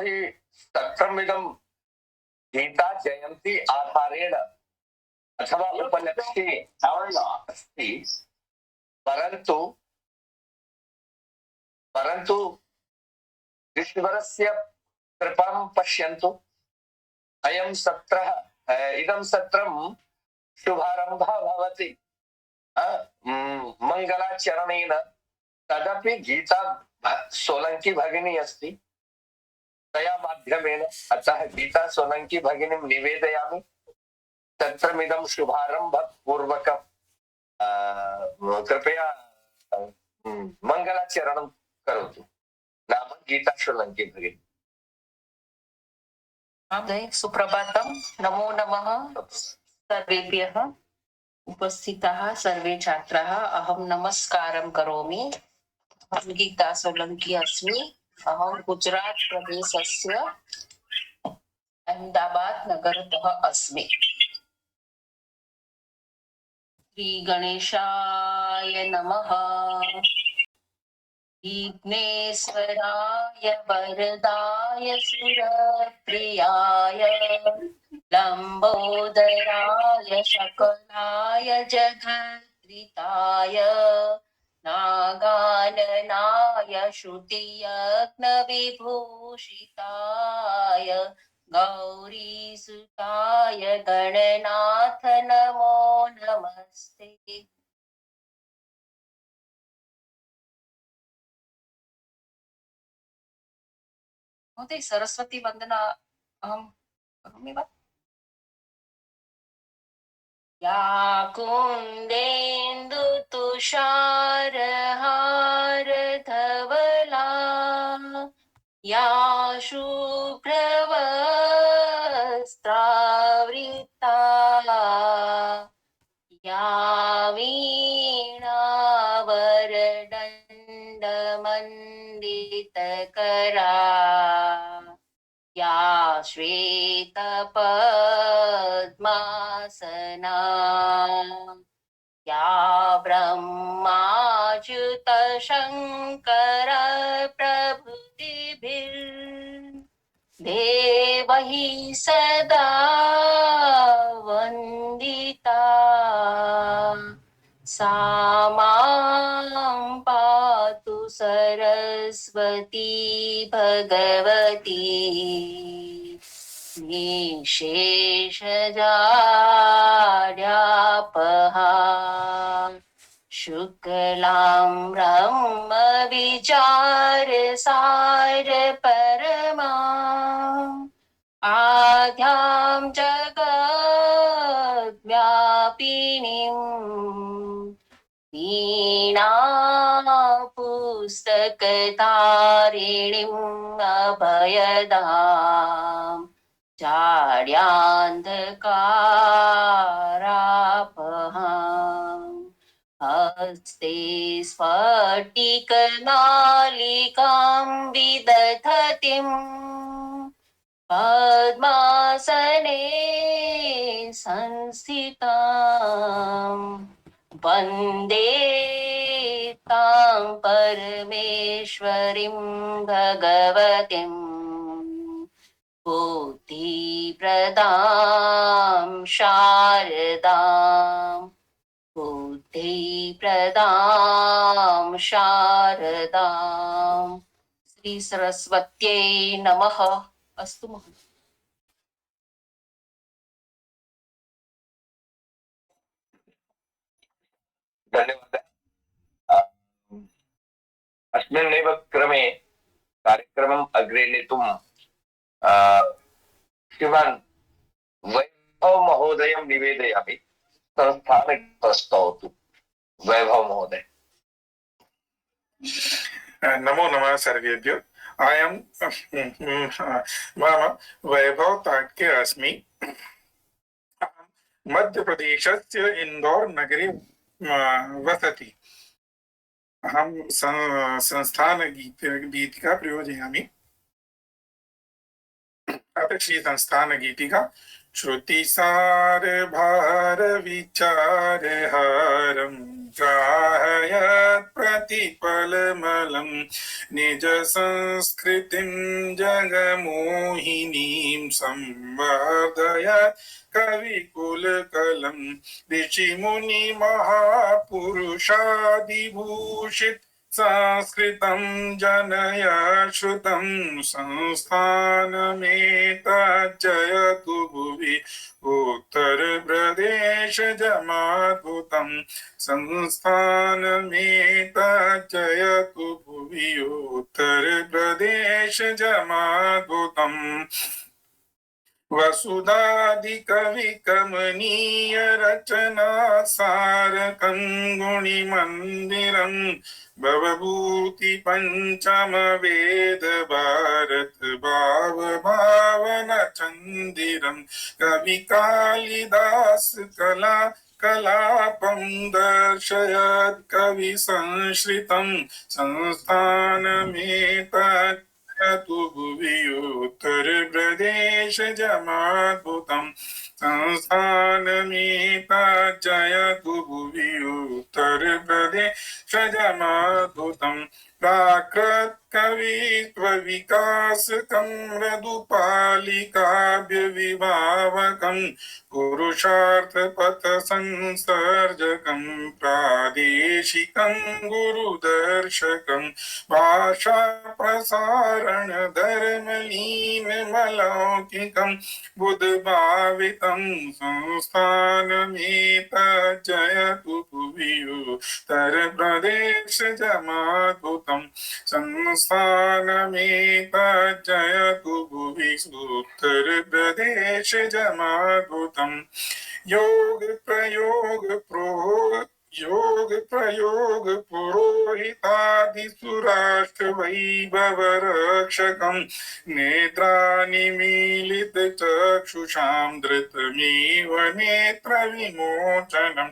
हि तत्रमिदं गीता जयन्ती आधारेण अथवा उपलक्ष्ये अस्ति, परन्तु ईश्वरस्य कृपां पश्यन्तु। इदं सत्रं शुभारम्भः भवति मङ्गलाचरणेन। तदपि गीता सोलंकी भगिनी अस्ति, तया माध्यमेन। अतः गीता सोलंकी भगिनीं निवेदयामि तत्रमिदं शुभारम्भपूर्वकं कृपया मङ्गलाचरणं करोतु। नाम गीता सोलंकी भगिनी। सुप्रभातं। नमो नमः सर्वेभ्यः। उपस्थिताः सर्वे छात्राः, अहं नमस्कारं करोमि। अहं गीता सोलंकी अस्मि। अहं गुजरात प्रदेशस्य अहमदाबाद नगरतः अस्मि। श्री गणेशाय नमः। विघ्नेश्वराय वरदाय सुरप्रियाय लंबोदराय शकलाय जगद्रिताय नागाननाय श्रुतियज्ञविभूषिताय गौरीसुताय गणनाथ नमो नमस्ते। महोदय, सरस्वती वंदना अहं करोमि वा? या कुन्देन्दु तुषारहार धवला या शुभ्रवस्त्रावृता या वीणावरदण्डमण्डितकरा या श्वेतपद्मासना या ब्रह्माच्युत शङ्कर प्रभृतिभिर्देवैः सदा वन्दिता सा मां पातु सरस्वती भगवती निशेषजाड्यापहा शुक्लां ब्रह्म विचारसार परमा आद्यां जगद्व्यापिनीं वीणापुस्तकधारिणीम् अभयदां जाड्यान्धकारापहां हस्ते स्फटिकमालिकां विदधतीं पद्मासने संस्थितां वन्दे तां परमेश्वरीं भगवतीं बुद्धिप्रदां शारदां बुद्धिप्रदां शारदां। श्री सरस्वत्यै नमः। अस्तु महोदय। धन्यवादः। अस्मिन्नेव क्रमे कार्यक्रमम् अग्रे नेतुं श्रीमान् वैभव महोदयं निवेदयामि। संस्थानं प्रस्तौतु। वैभव महोदय। नमो नमः सर्वेभ्यो। अयं मम वैभव ताटके अस्मि। मध्यप्रदेशस्य इंदौर नगरे वसति। अहं संस्थान गीतिका प्रयोजयामि। अतः श्री संस्थान गीतिका श्रुतिसार भार विचार हारम् ग्राहयत् प्रतिपलमलं निज संस्कृतिं जगमोहिनीं संवर्धयत् कविकुलकलं ऋषिमुनि महापुरुषादिभूषित संस्कृतं जनय श्रुतं संस्थानमेतज्जयतु भुवि उत्तरप्रदेशजमाद्भुतं संस्थानमेतज्जयतु भुवि उत्तरप्रदेशजमाद्भुतम् वसुधादिकविकमनीय रचना सारकं गुणिमन्दिरं भवभूति पंचम वेद भारत भाव भावना चंदिरम कवि कालिदास कला कलापं दर्शयत् कवि संश्रितं संस्थानमेतत् तु भुवि उत्तरप्रदेश जमाद्भुतं संस्थानमेतज्जयतु भुवि उत्तरप्रदेश जमाद्भुतं प्राकृत कवित्व विकासकं मृदुपालिकाभ्य विभावकं पुरुषार्थ पथ संसर्जकं प्रादेशिकं गुरुदर्शकं भाषा प्रसारण धर्मलीनमलौकिकं बुद्धभावितं संस्थानमेतज्जयतु भुवि उत्तरप्रदेश जमाद्भुतं संस्थानमेतज्जयतु भुवि उत्तरप्रदेश जमाद्भुतं योग प्रयोग पुरोहितादिसुराष्ट्र वैभव रक्षकं नेत्राणि मीलित चक्षुषां धृतमेव नेत्र विमोचनं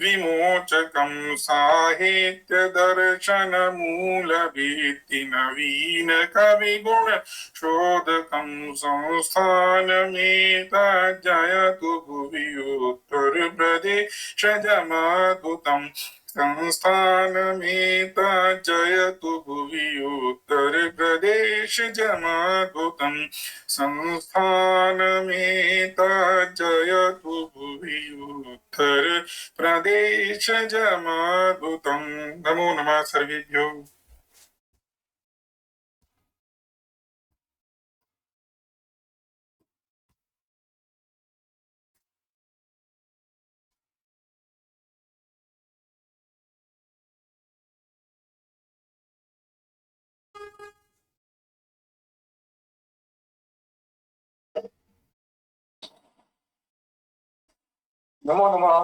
विमोचकं साहित्य दर्शन मूल भित्ति नवीन कविगुण शोधकं संस्थानमेतज्जयतु भुवि उत्तरप्रदेश जमाद्भुतं संस्थानमेतज्जयतु भुवि उत्तरप्रदेश जमाद्भुतं संस्थानमेतज्जयतु भुवि उत्तरप्रदेश जमाद्भुतं। नमो नमः सर्वेभ्यो। नमो नमः।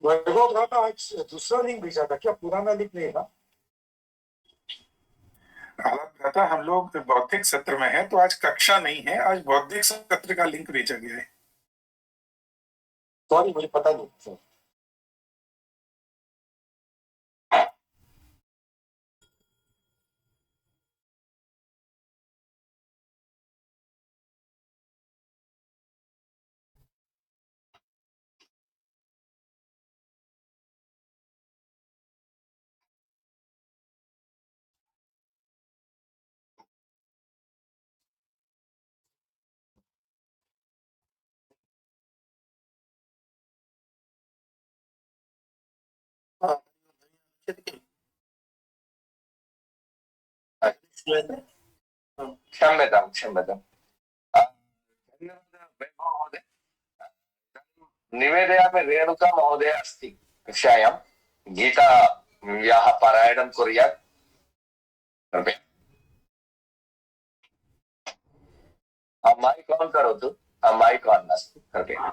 वैभव भ्राता आज दूसरा लिंक भेजा था क्या? पुराना लिंक नहीं था? भ्राता हम लोग बौद्धिक सत्र में है तो आज कक्षा नहीं है, आज बौद्धिक सत्र का लिंक भेजा गया है। सॉरी, मुझे पता नहीं सर। क्षम्यतां क्षम्यतां महोदय, निवेदयामि रेणुका महोदय अस्ति कक्षायां, गीतायाः पारायणं कुर्यात् कृपया। मैक् आन् करोतु, मैक् आन् नास्ति कृपया।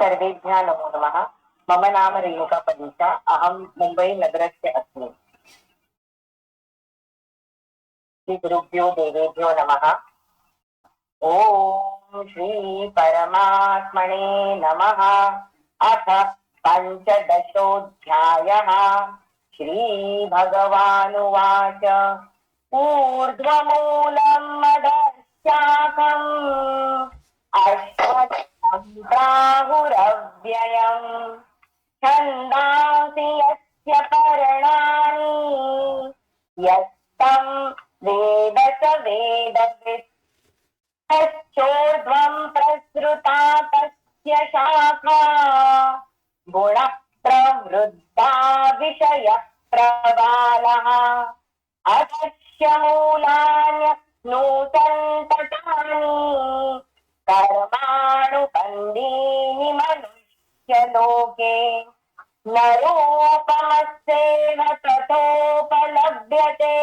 सर्वेभ्यः नमो नमः। मम नाम रेणुका पदीचा, अहं मुम्बै नगरस्य अस्मि। श्रीगुरुभ्यो देवेभ्यो नमः। ॐ श्री परमात्मने नमः। अथ पञ्चदशोऽध्यायः। श्रीभगवानुवाच ऊर्ध्वमूलं मदशाकम् अश्वत्थं प्राहुरव्ययम् छन्दांसि यस्य पर्णानि यस्तं वेद स वेदवित् तच्चोर्ध्वं प्रसृता तस्य शाखा गुणः प्रवृद्धा विषय प्रबालः अधस्य मूलान्यनुसन्ततानि कर्माणुबन्धीनि मनुष्यलोके न रूपमस्येह तथोपलभ्यते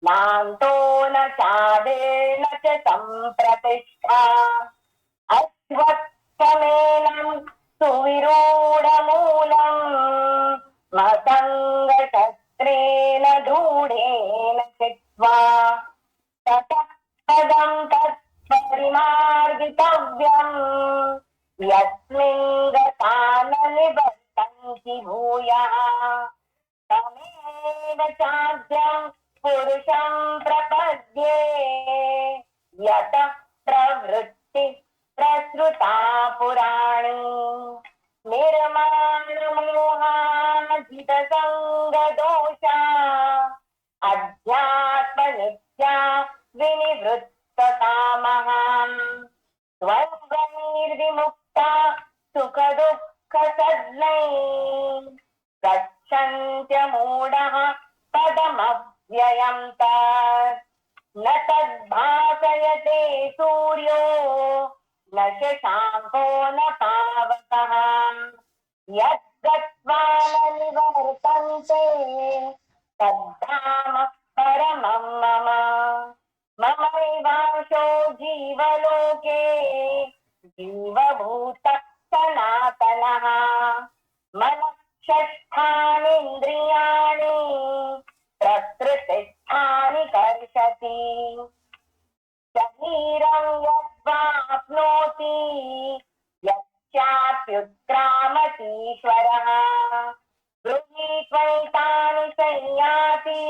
नान्तो न चादिर्न च सम्प्रतिष्ठा अश्वत्थमेनं सुविरूढमूलम् मतङ्गशस्त्रेण धूढेन चित्वा ततः पदं तत्परिमार्गितव्यम् यस्मिन् गता न निवर्तन्ति भूयः तमेव चाद्यं पुरुषं प्रपद्ये यतः प्रवृत्ति प्रसृता पुराणी निर्माणमोहाजितसङ्गदोषा अध्यात्मनित्या विनिवृत्तकामः द्वन्द्वैर्विमुक्ता सुखदुःखसद्नैः गच्छन्त्यमूढः पदमव्ययं तत् न तद्भासयते सूर्यो न शशाङ्को न पावकः यद्गत्वा न निवर्तन्ते तद्धाम परमं मम ममैवांशो जीवलोके जीवभूतः सनातनः मनः षष्ठानीन्द्रियाणि प्रकृतिस्थानि कर्षति शरीरं यद्वाप्नोति यच्चाप्युत्क्रामतीश्वरः गृहीत्वैतानि संयाति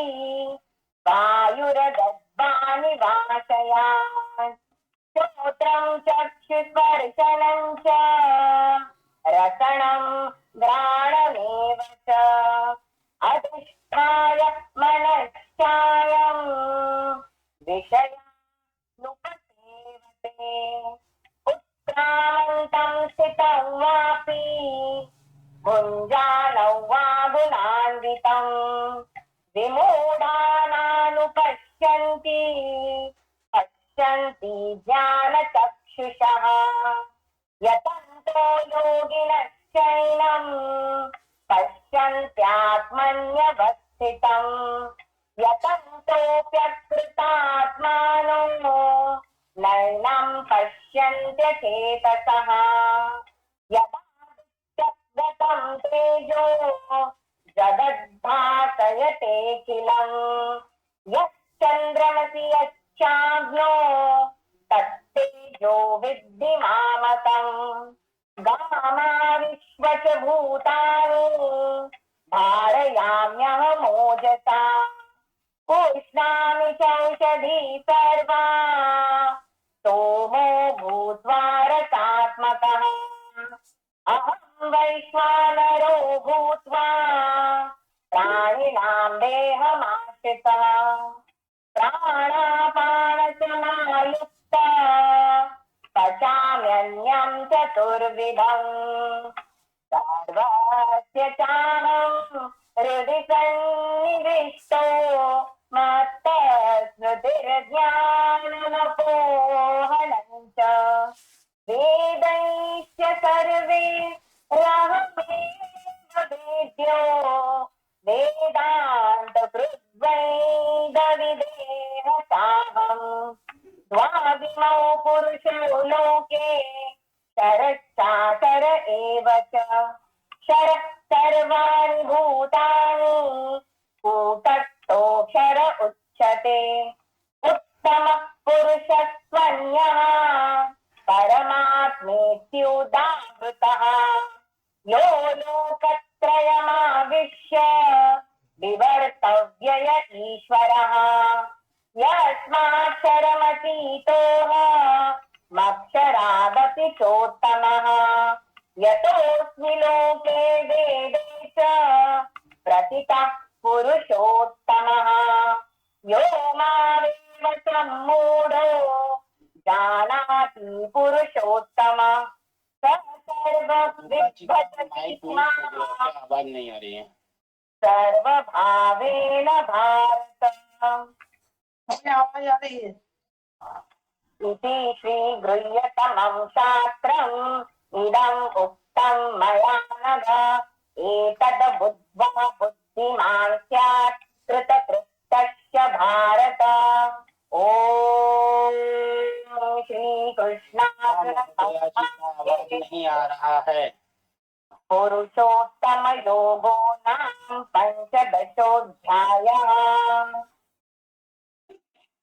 वायुरगर्भाणि वाशयात् श्रोत्रं चक्षुस्पर्शनं च रसनं घ्राणमेव च अधिष्ठाय मनश्चायं विषयानुपसेवते उत्क्रामन्तं स्थितं वापि भुञ्जानौ वा गुणान्वितं विमूढानानुपश्यन्ति पश्यन्ति ज्ञानचक्षुषः यतन्तो योगिनश्चैनं पश्यन्त्यात्मन्यवस्थितम् यतन्तोऽप्यकृतात्मानो नैनं पश्यन्त्यचेतसः यदा गतं तेजो जगद्भासयतेऽखिलम् यश्चन्द्रमसि यच्चाग्नो तत्तेजो विद्धि मामकम् गामा विश्वच भूतानि धारयाम्यहमोजसा पुष्णामि चौषधी सर्वा सोमो भूत्वा रसात्मकः अहं वैश्वानरो भूत्वा प्राणिनां देहमाश्रितः प्राणापानसमायुक्ता पचाम्यन्नं चतुर्विधम् सर्वस्य चाहं हृदि सन्निविष्टो मत्तस्मृतिर्ज्ञानमपोहनं च वेदैश्च सर्वे रहमेव वेद्यो वेदान्तकृद्वैदविदेहसाहम् द्वाविमौ पुरुषौ लोके शरश्चाशर एव च शरः सर्वाणि भूतानि कूटस्थोऽक्षर उच्यते उत्तमः पुरुषस्त्वन्यः परमात्मेत्युदाहृतः यो लोकत्रयमाविश्य विवर्तव्यय ईश्वरः यस्माक्षरमतीतोः मक्षरादपि चोत्तमः यतोऽस्मि लोके वेदे च प्रतितः पुरुषोत्तमः यो मामेव सम्मूढो जानाति पुरुषोत्तम स सर्वविद्भजति माम् आवाज नहीं आ रही है। सर्वभावेन भारत। हमें आवाज आ रही है। इति श्रीगृह्यतमं शास्त्रम् इदम् उक्तं मया नघ एतद् बुद्ध्वा बुद्धिमान् स्यात् कृतकृत्यस्य भारत। ॐ श्रीकृष्णाय आवाज नहीं आ रहा है। पुरुषोत्तम योगो नाम पंचदशोऽध्यायः।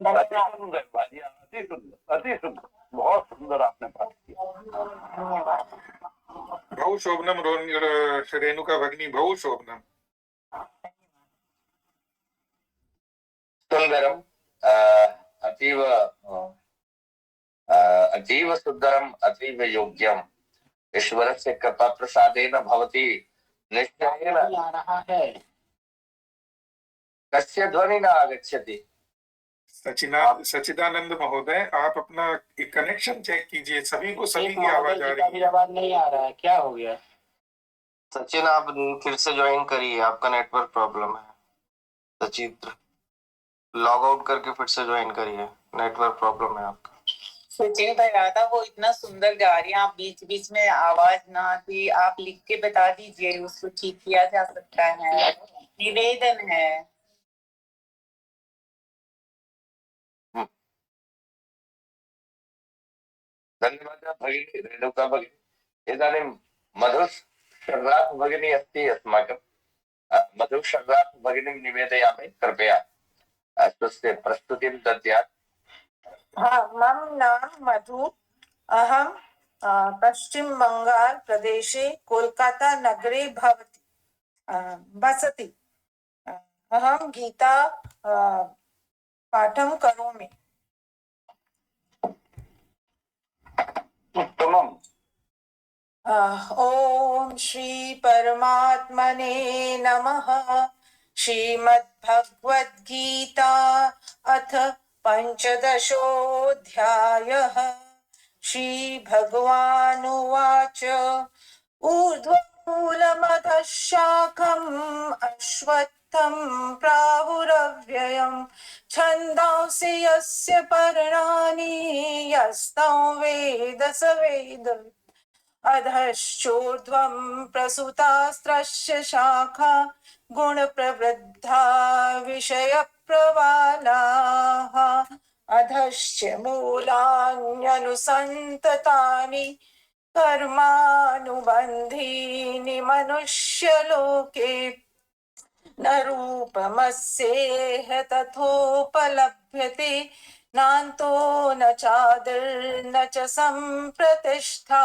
अति सुंदर भाजिया, अति सुंदर, अति सुंदर, बहुत सुंदर आपने पाठ किया। धन्यवाद। बहु शोभनम रेणुका भगिनी, बहु शोभनम। सुंदरम, अतीव अतीव सुंदरम, अतीव योग्यम। ईश्वरस्य कृपा प्रसादेन भवति निश्चयेन। आ रहा है। कस्य ध्वनि न आगच्छति? सचिदानंद महोदय, आप अपना कनेक्शन चेक कीजिए, सभी को सभी की आवाज आ रही है। आवाज नहीं आ रहा है, क्या हो गया? सचिन, आप फिर से ज्वाइन करिए, आपका नेटवर्क प्रॉब्लम है। सचिन, लॉग आउट करके फिर से ज्वाइन करिए, नेटवर्क प्रॉब्लम है आपका। सचिन भाई राधा वो इतना सुंदर गा रही हैं, आप बीच बीच में आवाज ना आती, आप लिख के बता दीजिए, उसको ठीक किया जा सकता है, निवेदन है। धन्यवादः भगिनी रेणुका भगिनी। इदानीं मधुशर्राफ भगिनी अस्ति अस्माकं। मधुशर्राफ भगिनीं निवेदयामि, कृपया स्वस्य प्रस्तुतिं दद्यात्। मम नाम मधु। अहम पश्चिम बंगाल प्रदेशे कोलकाता नगरे वसति। अहम गीता पाठं करोमि। उत्तमम्। ओम श्री परमात्मने नमः। श्रीमद् गीता अथ पंचदशोऽध्यायः। श्री भगवानुवाच ऊर्ध्वमूलमधः शाखम् अश्वत्थं प्राहुरव्ययम् छन्दांसि यस्य पर्णानि यस्तं वेद स वेद। अधश्चोर्ध्वं प्रसुतास्त्रस्य शाखा गुणप्रवृद्धा विषयप्रवालाः। अधश्च मूलान्यनुसन्ततानि कर्मानुबन्धीनि मनुष्यलोके। न रूपमस्येह तथोपलभ्यते नान्तो न चादिर्न च सम्प्रतिष्ठा।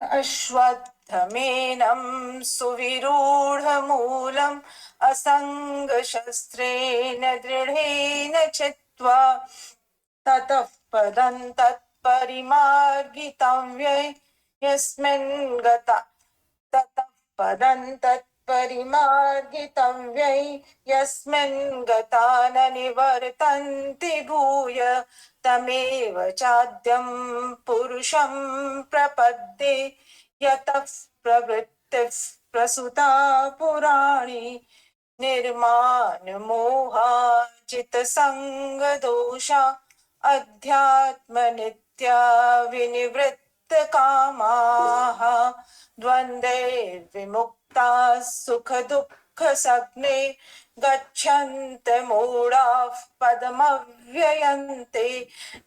अश्वत्थमेनं सुविरूढमूलम् असङ्गशस्त्रेण दृढेन चित्वा ततः पदं तत्परिमार्गितं व्यय यस्मिन् गता। ततः पदं तत्परिमार्गितं व्यय यस्मिन् गता न निवर्तन्ति भूय तमेव चाद्यं पुरुषं प्रपद्ये। यतः प्रवृत्तिः प्रसुता पुराणी निर्मानमोहाजितसङ्गदोषा अध्यात्मनित्या विनिवृत्तकामाः। द्वन्द्वैर्विमुक्ताः सुखदुःखसज्ञे गच्छन्तमूढाः पदमव्ययन्ते।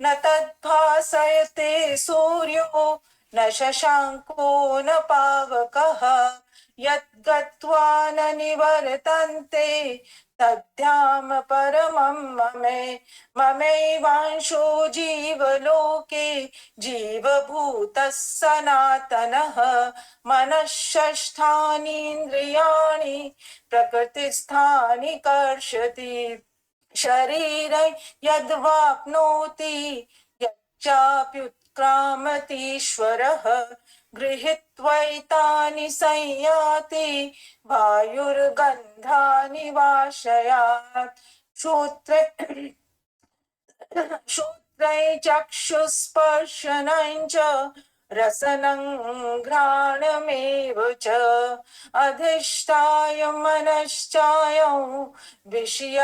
न तद्भासयते सूर्यो न शशाङ्को न पावकः यद्गत्वा न निवर्तन्ते तद्धाम परमं ममैवांशो जीवलोके जीवभूतः सनातनः। मनःषष्ठानीन्द्रियाणि प्रकृतिस्थानि कर्षति। शरीरे यद्वाप्नोति चाप्युत्क्रामतीश्वरः गृहीत्वैतानि संयाति वायुर्गन्धानि वाशयात् श्रोत्रे श्रोत्रै चक्षुस्पर्शनं च रसनं घ्राणमेव च अधिष्ठाय मनश्चायं विषयानुपसेवते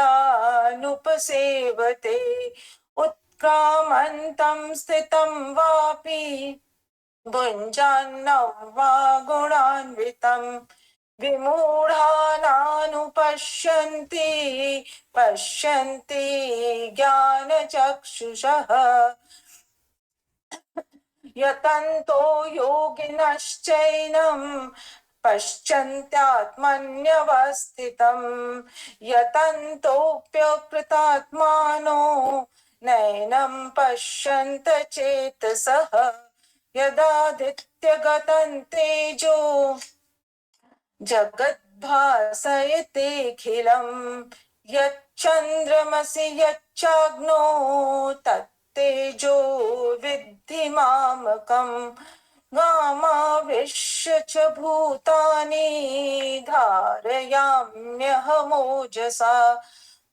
उत्क्रामन्तं स्थितं वापि भुञ्जान्नं वा गुणान्वितम् विमूढानानुपश्यन्ति पश्यन्ति ज्ञानचक्षुषः यतन्तो योगिनश्चैनं पश्यन्त्यात्मन्यवस्थितं यतन्तोऽप्यकृतात्मानो नैनं पश्यन्त चेतसः यदादित्यगतं तेजो जगद्भासयतेऽखिलं यच्चन्द्रमसि यच्चाग्नो तत्तेजो विद्धि मामकम् गामाविश्य च भूतानि धारयाम्यहमोजसा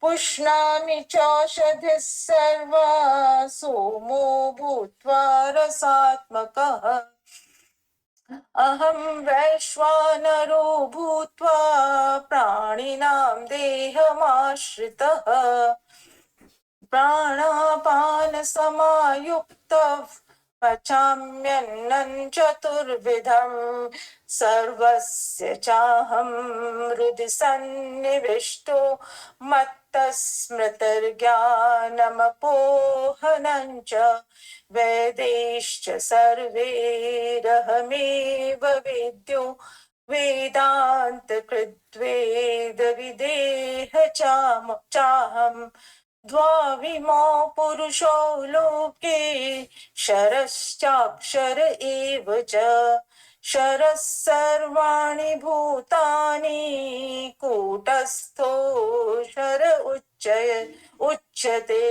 पुष्णामि चौषधिः सर्वा सोमो भूत्वा रसात्मकः अहं वैश्वानरो भूत्वा प्राणिनां देहमाश्रितः प्राणापानसमायुक्तः पचाम्यन्नं चतुर्विधं सर्वस्य चाहं हृदि सन्निविष्टो मत्तस्मृतिर्ज्ञानमपोहनं च वेदैश्च सर्वैरहमेव वेद्यो वेदान्तकृद्वेदविदेह चाहम् द्वाविमो पुरुषो लोके क्षरश्चाक्षर एव च क्षरः सर्वाणि भूतानि कूटस्थो क्षर उच्यते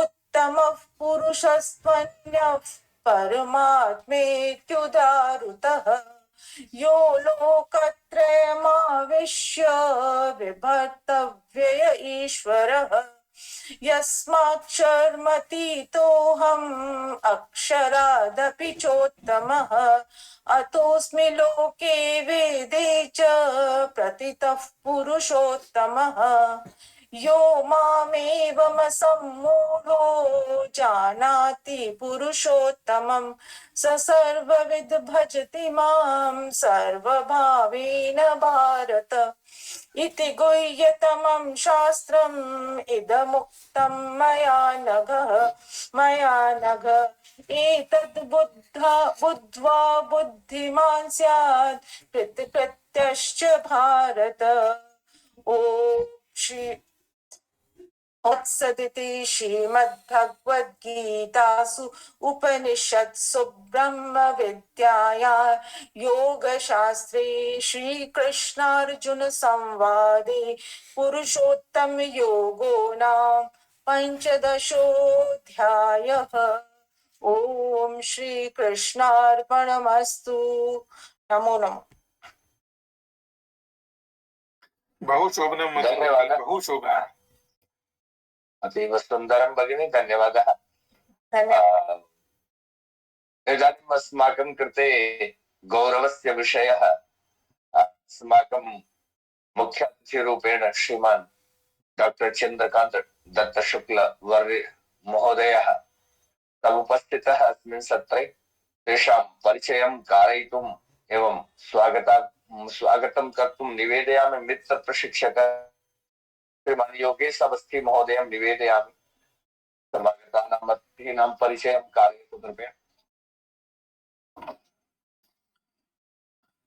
उत्तमः पुरुषस्त्वन्यः परमात्मेत्युदाहृतः यो लोकत्रयमाविश्य बिभर्तव्यय ईश्वरः यस्माक्षरमतीतोऽहम् अक्षरादपि चोत्तमः अतोऽस्मि लोके वेदे च प्रतितः पुरुषोत्तमः यो मामेवमसम्मूढो जानाति पुरुषोत्तमं स सर्वविद् भजति मां सर्वभावेन भारत इति गुह्यतमं शास्त्रम् इदमुक्तं मया नघ एतद् बुद्ध्वा बुद्धिमान् स्यात् कृत्यश्च भारत ॐ श्री उत्सदिति श्रीमद्भगवद्गीतासु उपनिषत्सु ब्रह्मविद्यायां योगशास्त्रे श्रीकृष्णार्जुन संवादे पुरुषोत्तमयोगो नाम पंचदशोऽध्यायः। ओम श्री कृष्णार्पणमस्तु। नमो नमः। बहु शोभनम धन्यवादः। बहु शोभा। अतीव सुन्दरं भगिनी, धन्यवादः। धन्यवादः। इदानीम् अस्माकं कृते गौरवस्य विषयः अस्माकं मुख्य अतिथिरूपेण श्रीमान् डॉक्टर चन्द्रकान्त दत्तशुक्ल वर्य महोदयः समुपस्थितः अस्मिन् सत्रे। तेषां परिचयं कारयितुम् एवं स्वागतं कर्तुं निवेदयामि मित्रप्रशिक्षकः श्रीमान् योगेश अवस्थी महोदयं निवेदयामि। समागतानाम् अतिथीनां परिचयं कारयतु कृपया।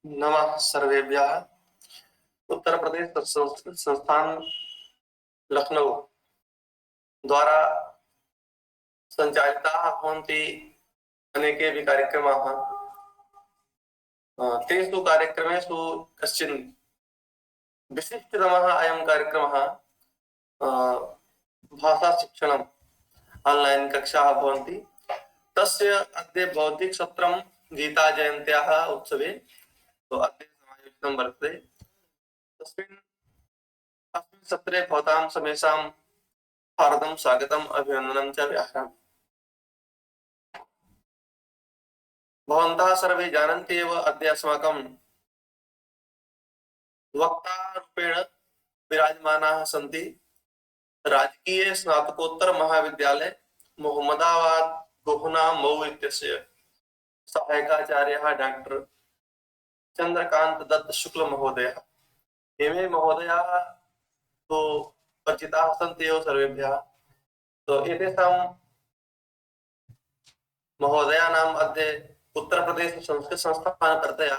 नमः सर्वेभ्यः। उत्तर प्रदेश संस्कृत संस्थान लखनऊ द्वारा संचालिताः भवन्ति अनेके कार्यक्रमाः। तेषु कार्यक्रमेषु कश्चन विशिष्टतमः अयं कार्यक्रमः भाषाशिक्षणम्। ऑनलाइन कक्षाः भवन्ति। तस्य अद्य बौद्धिकसत्रं गीताजयन्त्याः उत्सवे तो अद्य समायोजितं वर्तते। अस्मिन् सत्रे भवतां समेषां हार्दं स्वागतम् अभिनन्दनं च व्याहरामि। भवन्तः सर्वे जानन्ति एव अद्य अस्माकं वक्तारूपेण विराजमानाः सन्ति राजकीय स्नातकोत्तर महाविद्यालय मोहम्मदाबाद गोहना मऊ इत्यस्य सहायकाचार्यः डॉक्टर चंद्रकांत दत्त शुक्ल महोदयः। इमे महोदयाः तो परिचिताः सन्ति एव सर्वेभ्यः। तो एतेषां महोदयानाम् अद्य उत्तर प्रदेश संस्कृत संस्थानतर्फया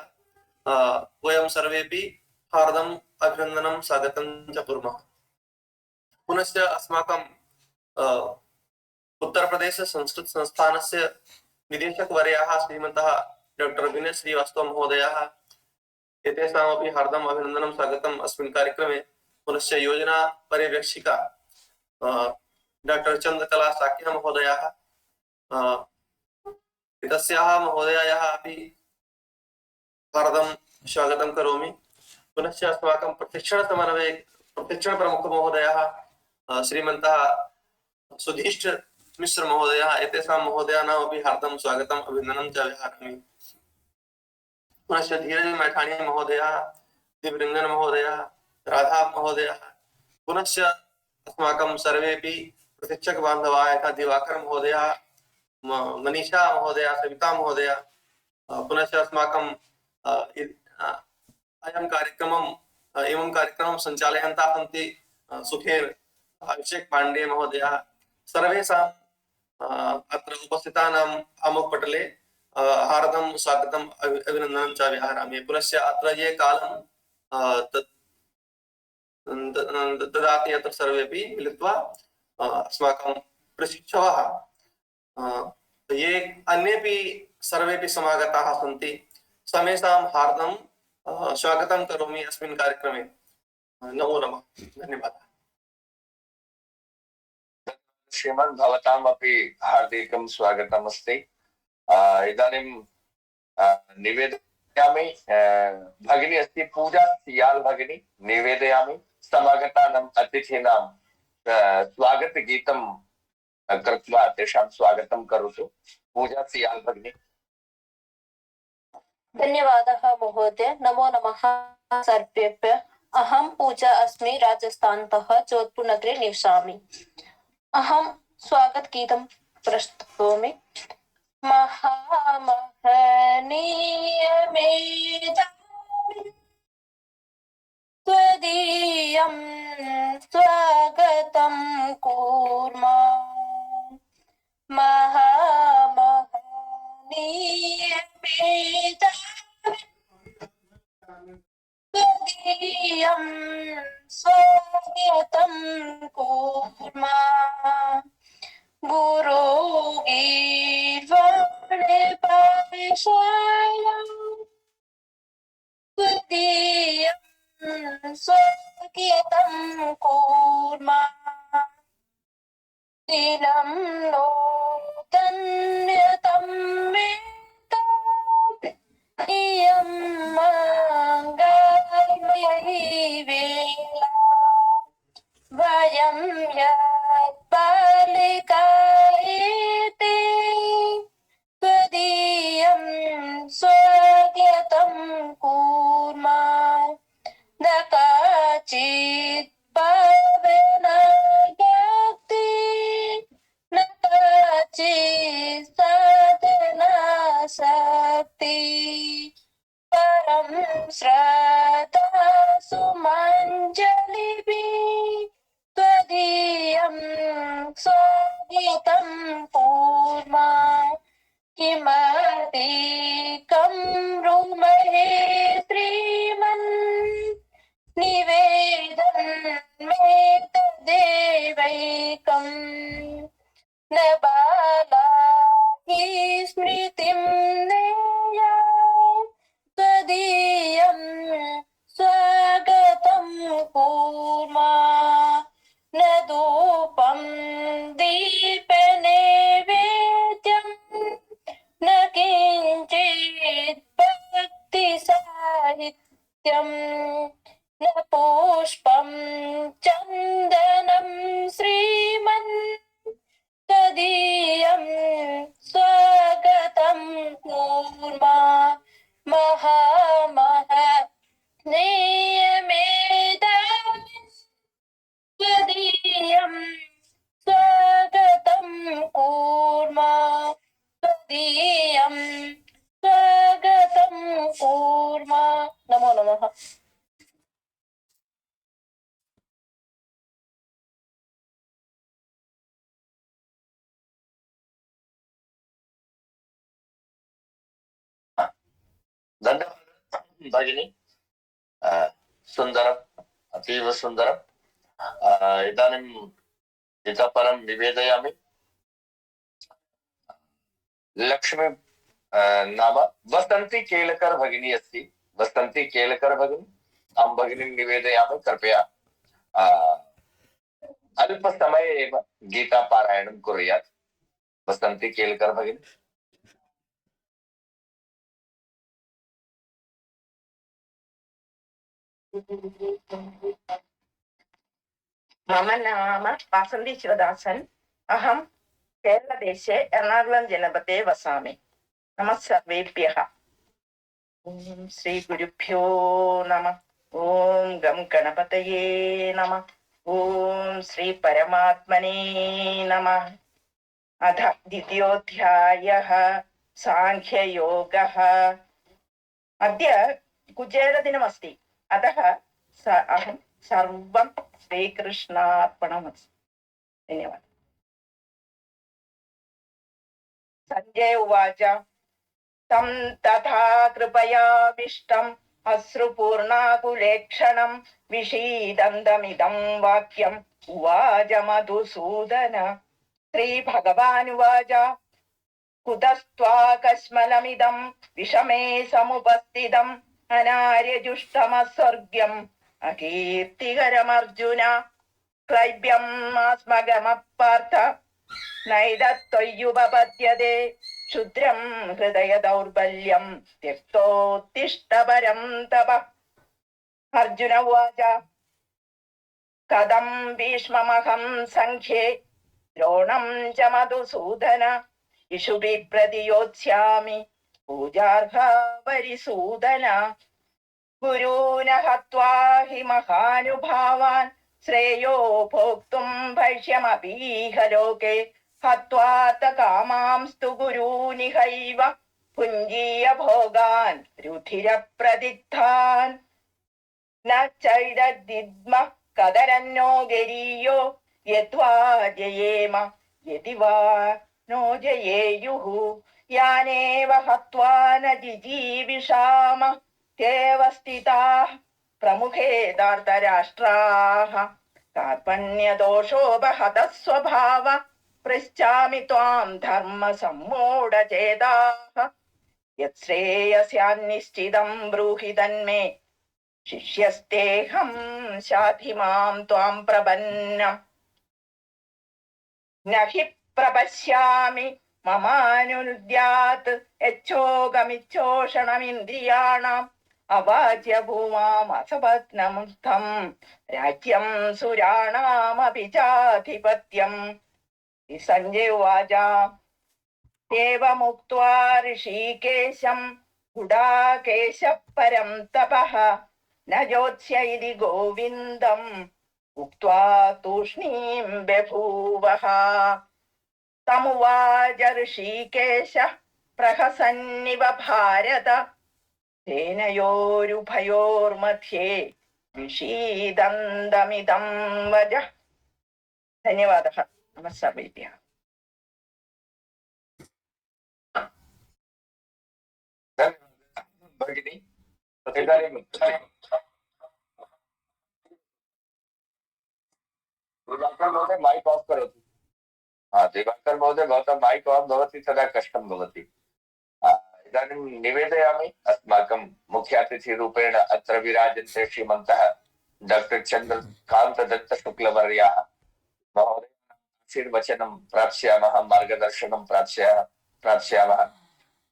वयं सर्वेपि हार्दम् अभिनन्दनं स्वागतं च कुर्मः। पुनश्च अस्माकं उत्तर प्रदेश संस्कृत संस्थानस्य निदेशकवर्याः श्रीमन्तः डॉक्टर विनय श्रीवास्तव महोदयाः एतेषामपि हार्दम् अभिनन्दनं स्वागतम् अस्मिन् कार्यक्रमे। पुनश्च योजना पर्यवेक्षिका डॉक्टर चंद्रकला साक्य महोदयाः एतस्याः महोदयायाः अपि हार्दं स्वागतं करोमि। पुनश्च अस्माकं प्रशिक्षण प्रमुख महोदयाः श्रीमन्तः सुधीष्ट मिश्र महोदयः एतेषां महोदयानामपि हार्दं स्वागतम् अभिनन्दनं च व्याहरामि। पुनश्च धीरज मैठाणी महोदयः दिव्यरंजन महोदयः राधा महोदयः पुनश्च अस्माकं सर्वेपि प्रशिक्षक बान्धवाः यथा दिवाकर महोदयः मनीषा महोदया सविता महोदया पुनश्च अस्माकं एवं कार्यक्रमं सञ्चालयन्तः सन्ति सुखेर अभिषेक पांडे महोदयः। सर्वेषाम् अत्र उपस्थितानाम् आमुखपटले हार्दं स्वागतम् अभिनन्दनं च व्याहरामि। पुनश्च अत्र ये कालं ददाति अत्र सर्वेपि मिलित्वा अस्माकं प्रशिक्षकाः ये अन्येपि सर्वेपि समागताः सन्ति समेषां हार्दं स्वागतं करोमि अस्मिन् कार्यक्रमे। नमो नमः। धन्यवादः। श्रीमन् भवताम् अपि हार्दिकं स्वागतमस्ति। इदानीं निवेदयामि भगिनी अस्ति पूजा सियाल भगिनी निवेदयामि समागतानाम् अतिथीनां स्वागतगीतं कृत्वा तेषां स्वागतं करोतु। पूजा सियाल भगिनी। धन्यवादः महोदय। नमो नमः सर्वेभ्यः। अहं पूजा अस्मि, राजस्थानतः जोधपुर नगरे निवसामि। अहं स्वागतगीतं प्रस्तुतोमि। महामहनीयमेधामि त्वदीयं स्वागतं कुर्मः। महामहनीयमेधामि त्वदीयं स्वागतं कुर्मः। गुरुगीर्वाणपाशायां त्वदीयं स्वागतं कुर्मः। दिनं नोतन्यतं मेतत् इयं मङ्गलमयी वेला। वयं यत् बालिकायेते त्वदीयं स्वागतं कुर्मः। न काचित् पावनायाक्ति न काचित् साधनासक्ति परं श्रद्धा सुमञ्जलिभिः त्वदीयं स्वागतं कुर्मः। किमधिकं रुमहे श्रीमन् निवेदनमेतदेवैकम्। न बालाहि स्मृतिं नेया त्वदीयं स्वागतं कुर्मः। न धूपं दीपनैवेद्यं धन्यवादः भगिनी। सुन्दरम्, अतीव सुन्दरम्। इदानीं इतः परं निवेदयामि। लक्ष्मी नाम वसन्ती केलकर भगिनी अस्ति। वसन्ती केलकर भगिनी, तां भगिनीं निवेदयामि, कृपया अल्पसमये एव गीतापारायणं कुर्यात्। वसन्ती केलकर भगिनी। मम नाम वासन्ती शिवदासन्। अहं केरलदेशे एर्नाकुलं जनपदे वसामि। नमः सर्वेभ्यः। ॐ श्रीगुरुभ्यो नमः। ॐ गं गणपतये नमः। ॐ श्री परमात्मने नमः। अथ द्वितीयोऽध्यायः साङ्ख्ययोगः। अद्य कुचेलदिनमस्ति, अतः अहं सर्वं श्रीकृष्णार्पणमस्ति। धन्यवादः। सञ्जय उवाच तं तथा कृपयाविष्टम् अश्रुपूर्णाकुलेक्षणं विषीदन्तमिदं वाक्यम् उवाच मधुसूदन। श्रीभगवानुवाच कुतस्त्वाकस्मलमिदं विषमे समुपस्थितम् अनार्यजुष्टमस्वर्ग्यम् अकीर्तिकरमर्जुन। क्लैब्यमास्मगमपार्थ नैदत्त्वय्युपपद्यते क्षुद्रं हृदय दौर्बल्यं त्यक्तोत्तिष्ठ परं तप। अर्जुन उवाच कथं भीष्ममहं सङ्ख्ये द्रोणं च मधुसूदन इषुभिः प्रतियोत्स्यामि पूजार्हा परिसूदन। गुरून् हत्वा हि महानुभावान् श्रेयो भोक्तुं भैष्यमपीह लोके हत्वार्थकामांस्तु गुरूनिहैव पुञ्जीय भोगान् रुधिरप्रदिग्धान्। न चैदद्विद्मः कदरन्नो गरीयो यद्वा जयेम यदि वा नो जयेयुः। यानेव हत्वा न जिजीविषाम तेव स्थिताः प्रमुखे धार्तराष्ट्राः। कार्पण्यदोषोपहतः स्वभाव पृच्छामि त्वां धर्मसम्मूढचेताः। यत्श्रेयस्यान्निश्चितं ब्रूहि तन्मे शिष्यस्तेऽहं शाधि मां त्वां प्रपन्नम्। न हि प्रपश्यामि ममानुद्यात् यच्छोकमिच्छोषणमिन्द्रियाणाम् अवाच्य भूमामसपत्नमुक्तं राज्यं सुराणामपि चाधिपत्यम्। सञ्जय उवाच एवमुक्त्वा ऋषिकेशं गुडाकेशः परं तपः न जोत्स्य इति गोविन्दम् उक्त्वा तूष्णीं बभूवः। तमुवाच ऋषिकेशः प्रहसन्निव भारत सेनयोरुभयोर्मध्ये विषीदन्तमिदं वचः। धन्यवादः। नमः सर्वेभ्यः। भगिनी, इदानीं दिवाकर महोदय माइक ऑफ करोतु। दिवाकर महोदय भवतः माइक ऑफ भवति तदा कष्टं भवति। इदानीं निवेदयामि अस्माकं मुख्यातिथिरूपेण अत्र विराजन्ते श्रीमन्तः डॉक्टर चन्द्रकान्त दत्तशुक्लवर्याः महोदय आशीर्वचनं प्राप्स्यामः, मार्गदर्शनं प्राप्स्यामः।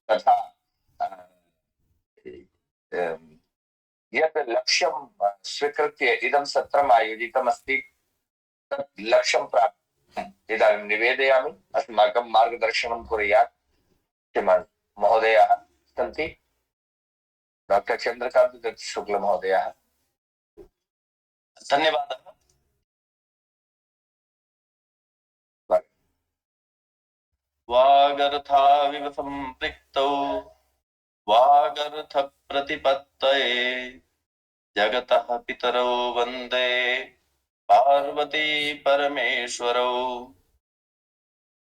तथा यत् लक्ष्यं स्वीकृत्य इदं सत्रम् आयोजितमस्ति तत् लक्ष्यं प्राप्तुम् इदानीं निवेदयामि। अस्माकं मार्गदर्शनं कुर्यात् श्रीमान् महोदयाः सन्ति, डॉक्टर चन्द्रकान्त दत्त शुक्ल महोदयाः। धन्यवादः। वागर्थाविव सम्पृक्तौ वागर्थ प्रतिपत्तये जगतः पितरौ वन्दे पार्वती परमेश्वरौ।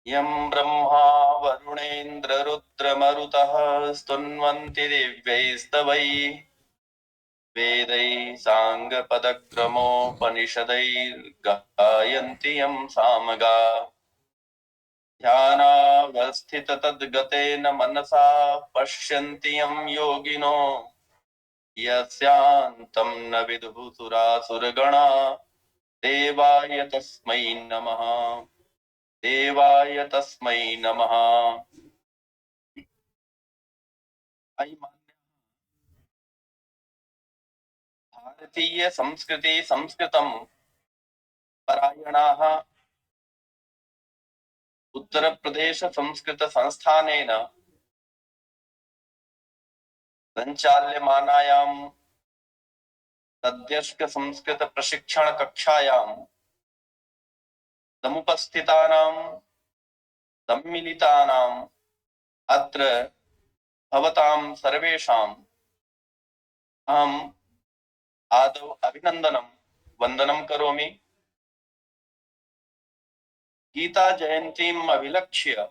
यं ब्रह्मा वरुणेन्द्ररुद्रमरुतः स्तुन्वन्ति दिव्यैस्तवैः वेदैः साङ्गपदक्रमोपनिषदैर्गायन्ति यं सामगा ध्यानावस्थिततद्गतेन मनसा पश्यन्ति यं योगिनो यस्यान्तं न विदुः सुरासुरगणा देवाय तस्मै नमः देवाय तस्मै नमः। अयि मान्यः भारतीय संस्कृति संस्कृतं परायणाः उत्तर प्रदेश संस्कृत संस्थानेन संचाल्यमानायां तद्यस्क संस्कृत प्रशिक्षण कक्षायां समुपस्थितानां सम्मिलितानाम् अत्र भवतां सर्वेषाम् अहम् आदौ अभिनन्दनं वन्दनं करोमि। गीता जयन्तीम् अभिलक्ष्य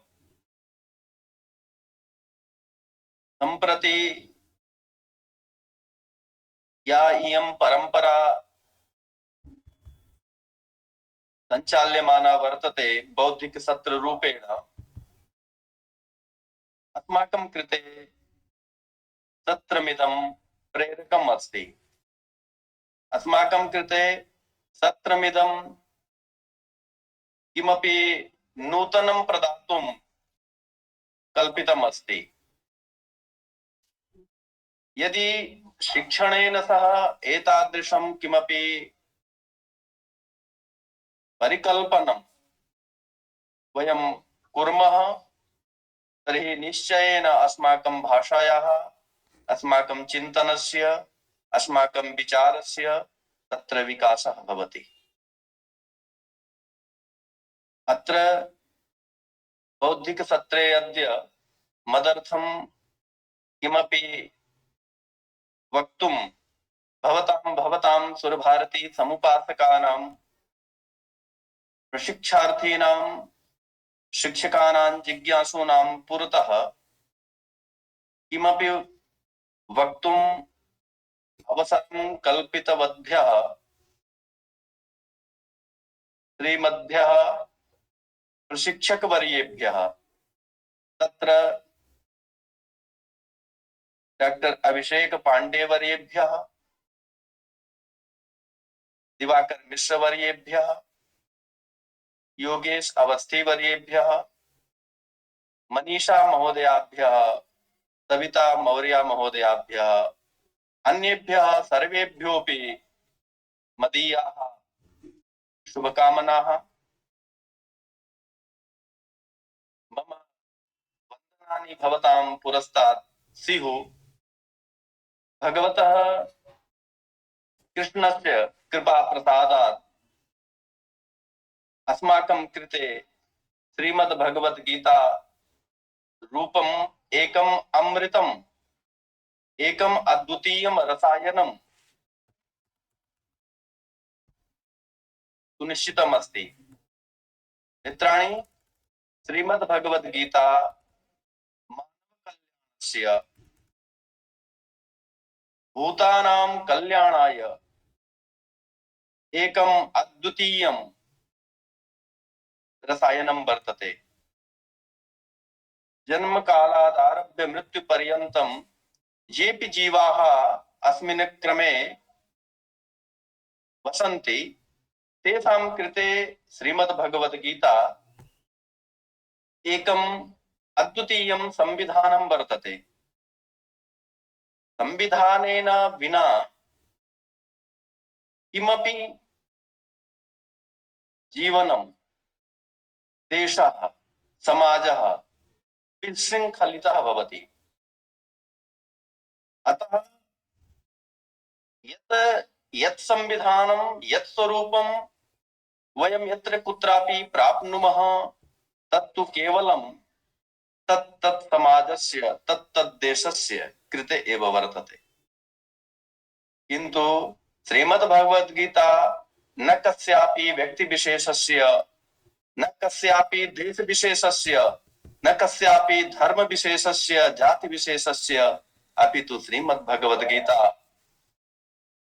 सम्प्रति या इयं परम्परा सञ्चाल्यमाना वर्तते बौद्धिक सत्र रूपेण, अस्माकं कृते सत्रमिदं प्रेरकम् अस्ति। अस्माकं कृते सत्रमिदं किमपि नूतनं प्रदातुं कल्पितम् अस्ति। यदि शिक्षणेन सह एतादृशं किमपि परिकल्पनं वयं कुर्मः तर्हि निश्चयेन अस्माकं भाषायाः, अस्माकं चिन्तनस्य, अस्माकं विचारस्य तत्र विकासः भवति। अत्र बौद्धिकसत्रे अद्य मदर्थं किमपि वक्तुं भवतां सुरभारती समुपासकानां प्रशिक्षार्थीनां शिक्षकानां जिज्ञासूनां पुरतः किमपि वक्तुम् अवसरं कल्पितवद्भ्यः श्रीमद्भ्यः प्रशिक्षकवर्येभ्यः तत्र डॉक्टर अभिषेक पांडे वर्येभ्यः, दिवाकर मिश्र वर्येभ्यः, योगेश अवस्थी वर्येभ्यः, मनीषा महोदयाभ्यः, सविता मौर्य महोदयाभ्यः, अन्येभ्यः सर्वेभ्योऽपि मदीयाः शुभकामनाः। मम वन्दनानि भवतां पुरस्तात् स्युः। भगवतः कृष्णस्य कृपा प्रसादात् अस्माकं कृते श्रीमद् भगवद गीता रूपम् एकम् अमृतम्, एकम् अद्वितीयं रसायनं सुनिश्चितम् अस्ति। मित्राणि, श्रीमद् भगवद गीता मानवकल्याणस्य, भूतानां कल्याणाय एकम् अद्वितीयं रसायनं वर्तते। जन्म कालादारभ्य मृत्यु पर्यन्तं येऽपि जीवाः अस्मिन् क्रमे वसन्ति तेषां कृते श्रीमद् भगवद गीता एकम् अद्वितीयं संविधानं वर्तते। संविधानेन विना किमपि जीवनं, देशः, समाजः विशृङ्खलितः भवति। अतः यत् संविधानं, यत् स्वरूपं वयं यत्र कुत्रापि प्राप्नुमः तत्तु केवलं तत् समाजस्य, तत् देशस्य कृते एव वर्तते। किन्तु श्रीमद् भगवद गीता न कस्यापि व्यक्तिविशेषस्य न कस्यापि देश विशेषस्य, न कस्यापि धर्म विशेषस्य, जाति विशेषस्य, अपि तु श्रीमद्भगवद्गीता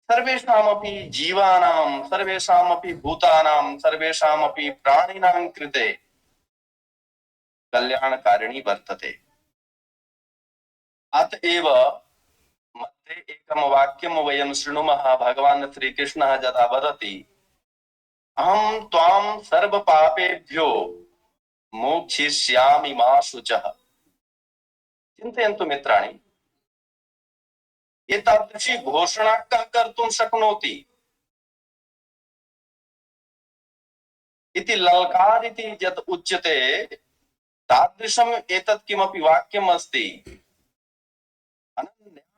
सर्वेषामपि जीवानां, सर्वेषामपि भूतानां, सर्वेषामपि प्राणिनां कृते कल्याणकारिणी वर्तते। अतएव मध्ये एकं वाक्यं वयं शृणुमः। भगवान् श्रीकृष्णः यदा वदति, अहं त्वां सर्वपापेभ्यो मोक्षयिष्यामि मा शुचः। चिन्तयन्तु मित्राणि, एतादृशी घोषणा कः कर्तुं शक्नोति इति ललकारिति यत् उच्यते, तादृशम् एतत् किमपि वाक्यम् अस्ति।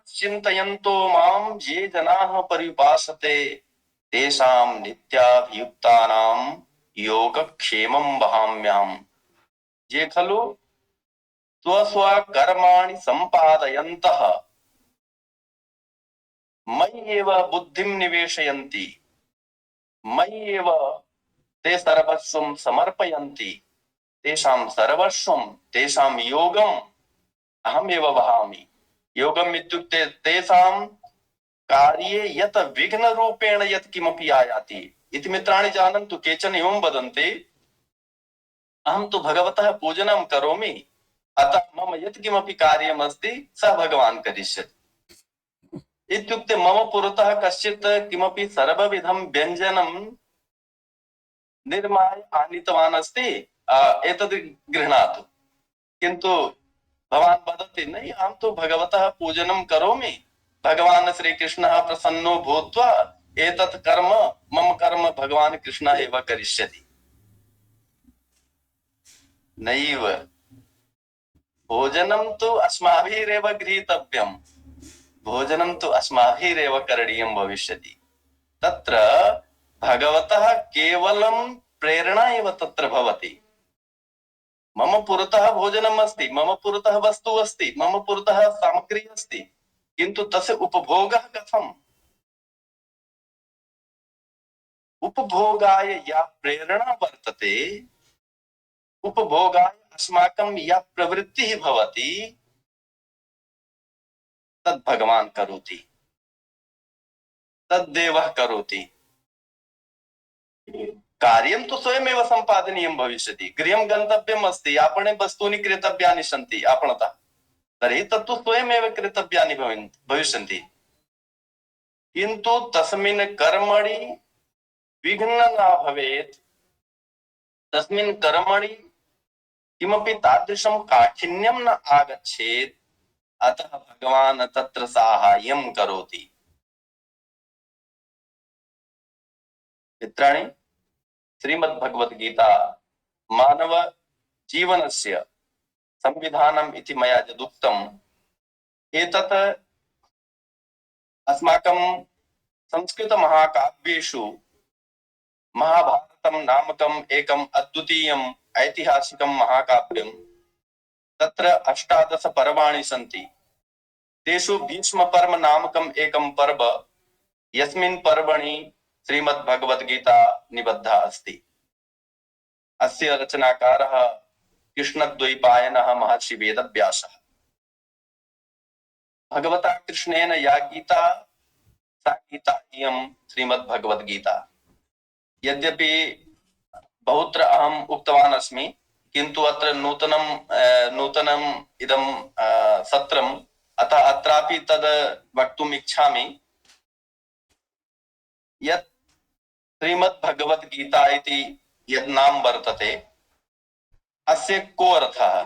चिन्तयन्तो मां ये जनाः पर्युपासते तेषां नित्याभियुक्तानां योगक्षेमं वहाम्यहम्। ये खलु स्वस्वकर्माणि सम्पादयन्तः मयि एव बुद्धिं निवेशयन्ति, मयि एव ते सर्वस्वं समर्पयन्ति, तेषां सर्वस्वं, तेषां योगम् अहमेव वहामि। योगम् इत्युक्ते तेषां कार्ये यत् विघ्नरूपेण यत् किमपि आयाति इति। मित्राणि जानन्तु, केचन एवं वदन्ति, अहं तु भगवतः पूजनं करोमि, अतः मम यत् किमपि कार्यमस्ति सः भगवान् करिष्यति। इत्युक्ते मम पुरतः कश्चित् किमपि सर्वविधं व्यञ्जनं निर्माय आनीतवान् अस्ति, एतद् गृह्णातु। किन्तु भवान् वदति, नहीं, अहं तु भगवतः पूजनं करोमि, भगवान् श्रीकृष्णः प्रसन्नो भूत्वा एतत् कर्म, मम कर्म भगवान् कृष्णः एव करिष्यति। नैव, भोजनं तु अस्माभिरेव गृहीतव्यम्, भोजनं तु अस्माभिरेव करणीयं भविष्यति। तत्र भगवतः केवलं प्रेरणा एव तत्र भवति। मम पुरतः भोजनम् अस्ति, मम पुरतः वस्तु अस्ति, मम पुरतः सामग्री अस्ति, किन्तु तस्य उपभोगः कथम्? उपभोगाय या प्रेरणा वर्तते, उपभोगाय अस्माकं या प्रवृत्तिः भवति, तद् भगवान् करोति, तद्देवः करोति। कार्यं तु स्वयमेव सम्पादनीयं भविष्यति। गृहं गन्तव्यम् अस्ति, आपणे वस्तूनि क्रेतव्यानि सन्ति आपणतः, तर्हि तत्तु स्वयमेव क्रेतव्यानि भविष्यन्ति। किन्तु तस्मिन् कर्मणि विघ्नः न भवेत्, तस्मिन् कर्मणि किमपि तादृशं काठिन्यं न आगच्छेत्, अतः भगवान् तत्र साहाय्यं करोति। मित्राणि, श्रीमद्भगवद्गीता मानव जीवनस्य संविधानम् इति मया यदुक्तम्, एतत् अस्माकं संस्कृतमहाकाव्येषु महाभारतं नामकम् एकम् अद्वितीयम् ऐतिहासिकं महाकाव्यं। तत्र 18 पर्वाणि सन्ति। तेषु भीष्मपर्व नामकम् एकं पर्व, यस्मिन् पर्वणि श्रीमद्भगवद्गीता निबद्धा अस्ति। अस्य रचनाकारः कृष्णद्वैपायनः महर्षि वेदव्यासः। भगवता कृष्णेन या गीता, सा गीता इयं श्रीमद्भगवद्गीता। यद्यपि बहुत्र अहम् उक्तवान् अस्मि, किन्तु अत्र नूतनम् इदं सत्रम्, अतः अत्रापि तद् वक्तुम् इच्छामि यत् श्रीमद्भगवद्गीता इति यत् नाम वर्तते, अस्य को अर्थः?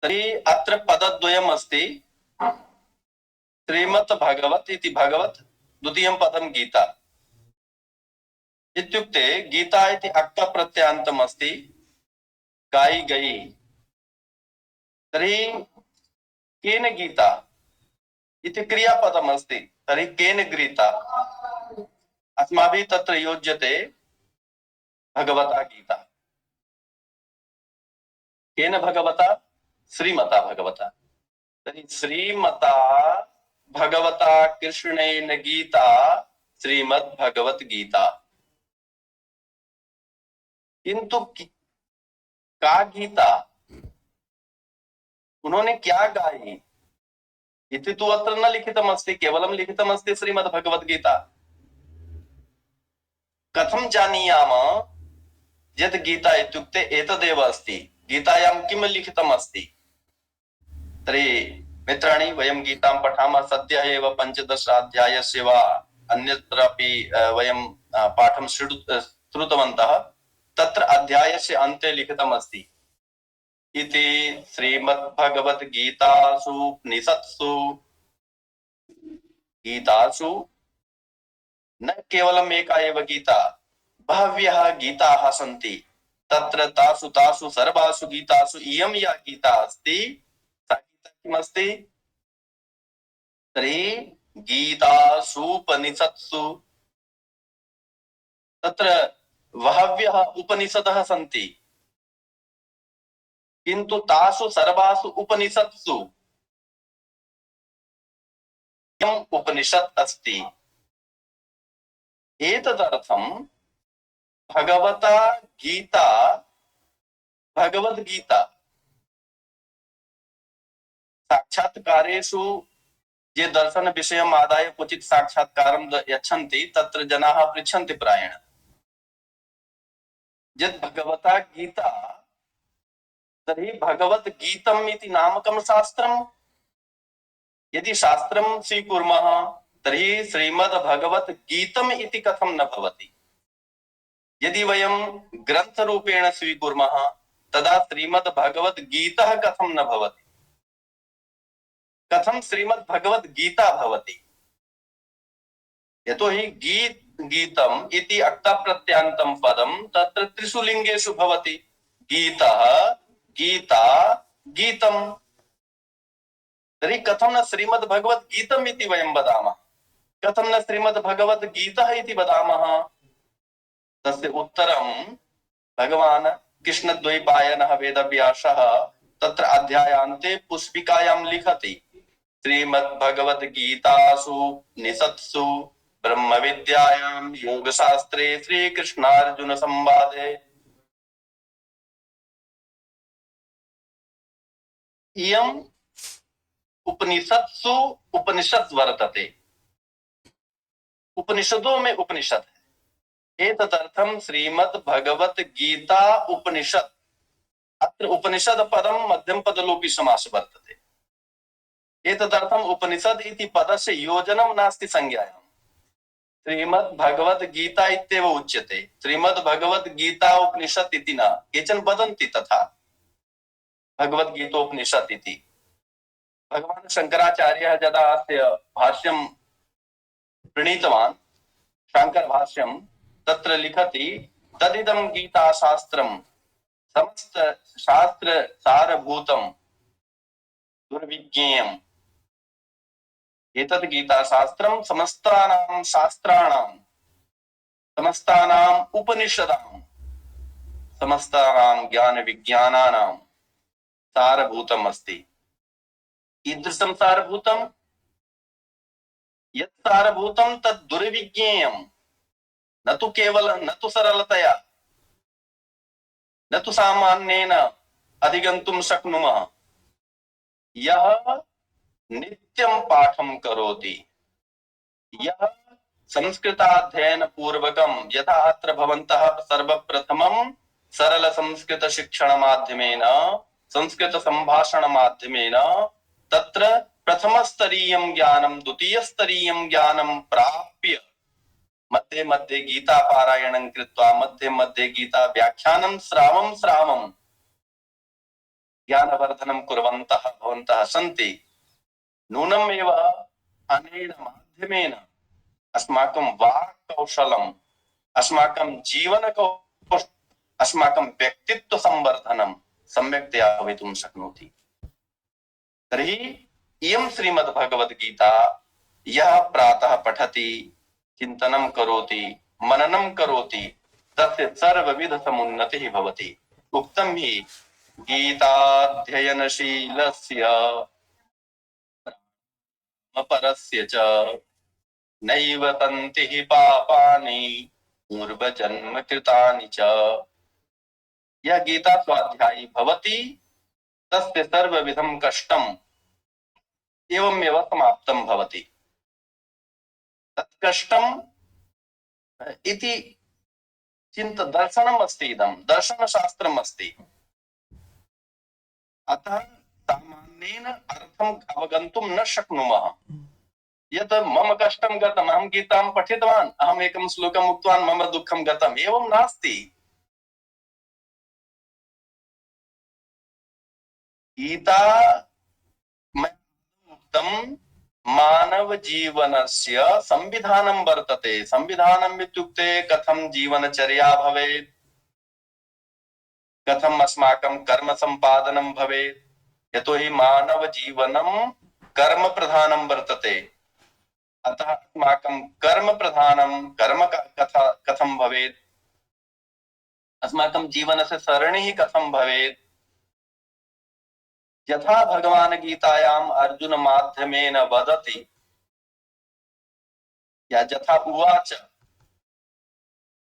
तर्हि अत्र पदद्वयम् अस्ति। श्रीमत् भगवत् इति भगवत्, द्वितीयं पदं गीता। इत्युक्ते गीता इति अक्क प्रत्ययान्तम् अस्ति, गायि गई। तर्हि केन गीता इति क्रियापदम् अस्ति, तर्हि केन गीता? अस्माभिः तत्र योज्यते भगवता गीता। केन भगवता? श्रीमता भगवता। तर्हि श्रीमता भगवता कृष्णेन गीता श्रीमद्भगवद्गीता। किंतु का गीता, उन्होंने क्या गाई इति तु अत्र न लिखितमस्ति, केवलं लिखितमस्ति श्रीमद्भगवद्गीता। कथं जानीयाम यत् गीता इत्युक्ते एतदेव अस्ति, गीतायां किं लिखितमस्ति? तर्हि मित्राणि, वयं गीतां पठामः। सद्यः एव 15 अध्यायस्य वा अन्यत्रापि वयं पाठं श्रुतवन्तः। तत्र अध्यायस्य अन्ते लिखितमस्ति इति श्रीमद्भगवद्गीतासु उपनिषत्सु, गीतासु न केवलम् एका एव गीता, बह्व्यः गीताः सन्ति। तत्र तासु तासु सर्वासु गीतासु इयं या गीता अस्ति, सा गीता किमस्ति? तर्हि गीतासूपनिषत्सु, तत्र बह्व्यः उपनिषदः सन्ति, किन्तु तासु सर्वासु उपनिषत्सु इयम् उपनिषत् अस्ति। एतदर्थं भगवता गीता, भगवद्गीता साक्षात्कारेषु ये दर्शन विषयम् आदाय क्वचित् साक्षात्कारं यच्छन्ति, तत्र जनाः पृच्छन्ति प्रायेण यत् भगवता गीता, तर्हि भगवद्गीतम् इति नामकं शास्त्रम्। यदि शास्त्रं स्वीकुर्मः तर्हि श्रीमद्भगवद्गीतम् इति कथं न भवति? यदि वयं ग्रन्थरूपेण स्वीकुर्मः तदा श्रीमद्भगवद्गीता कथं न भवति? कथं श्रीमद्भगवद्गीता भवति? यतोहि गीतम् इति अक्तप्रत्ययान्तं पदं तत्र त्रिषु लिङ्गेषु भवति। गीतः, गीता, गीतम्। तर्हि कथं न श्रीमद्भगवद्गीतम् इति वयं वदामः? कथं न श्रीमद्भगवद्गीता इति वदामः? तस्य उत्तरं भगवान् कृष्णद्वैपायनः वेदव्यासः तत्र अध्यायान्ते पुष्पिकायां लिखति। श्रीमद्भगवद्गीतासु निषत्सु ब्रह्मविद्यायां योगशास्त्रे श्रीकृष्णार्जुन संवादे इयम् उपनिषत्सु उपनिषद वर्तते। उपनिषदों में उपनिषद है। एतदर्थं श्रीमद्भगवद्गीता उपनिषद। अत्र उपनिषद पदं मध्यम पदलोपि समास वर्तते। एतदर्थम् उपनिषद इति पदस्य योजनं नास्ति संज्ञायाम्। श्रीमद्भगवद्गीता इत्येव उच्यते। श्रीमद्भगवद्गीता उपनिषत् इति न। केचन वदन्ति तथा भगवद्गीतोपनिषत् इति। भगवान् शंकराचार्यः यदा अस्य भाष्यं प्रणीतवान्, शंकर भाष्यं, तत्र लिखति तदिदं गीता शास्त्रं समस्त शास्त्र सारभूतं दुर्विज्ञेयम्। एतद् गीता शास्त्रं समस्तानां शास्त्राणां, समस्तानां उपनिषदां, समस्तानां ज्ञान विज्ञानानां सारभूतम् अस्ति। कीदृशं सारभूतं? यत् सारभूतं तद् दुर्विज्ञेयम्। न तु केवलं, न तु सरलतया, न तु सामान्येन अधिगन्तुं शक्नुमः। यः नित्यं पाठं करोति, यः संस्कृताध्ययन पूर्वकं, यथा अत्र भवन्तः सर्वप्रथमं सरल संस्कृत शिक्षण माध्यमेन, संस्कृत संभाषण माध्यमेन तत्र प्रथमस्तरीयं ज्ञानं, द्वितीयस्तरीयं ज्ञानं प्राप्य मध्ये मध्ये गीता पारायणं कृत्वा, मध्ये मध्ये गीता व्याख्यानं श्रावं ज्ञानवर्धनं कुर्वन्तः भवन्तः सन्ति। नूनमेव अनेन माध्यमेन अस्माकं वाक् कौशलम्, अस्माकं जीवन कौशलम्, अस्माकं व्यक्तित्व संवर्धनं सम्यक्तया भवितुं शक्नोति। तर्हि इयं श्रीमद्भगवद्गीता यः प्रातः पठति, चिन्तनं करोति, मननं करोति, तस्य सर्वविधसमुन्नतिः भवति। उक्तं हि गीताध्ययनशीलस्य परस्य च नैव तन्ति हि पापानि पूर्वजन्म कृतानि च। यह गीता स्वाध्यायी भवति तस्य सर्वविधं कष्टम् एवमेव समाप्तं भवति। तत् कष्टम् इति दर्शनम् अस्ति, इदं दर्शनशास्त्रम् अस्ति। अतः सामान्येन अर्थम् अवगन्तुं न शक्नुमः। यत् मम कष्टं गतम्, अहं गीतां पठितवान्, अहम् एकं श्लोकम् उक्तवान्, मम दुःखं गतम्, एवं नास्ति। गीता उक्तं मानव जीवनस्य संविधानं वर्तते। संविधानम् इत्युक्ते कथं जीवनचर्या भवेत्, कथम् अस्माकं कर्म सम्पादनं भवेत्। यतोहि मानव जीवनं कर्म प्रधानं वर्तते। अतः अस्माकं कर्म प्रधानं कर्म कथं भवेत्, अस्माकं जीवनस्य सरणिः कथं भवेत्। यथा भगवान् गीतायाम् अर्जुन माध्यमेन वदति या यथा उवाच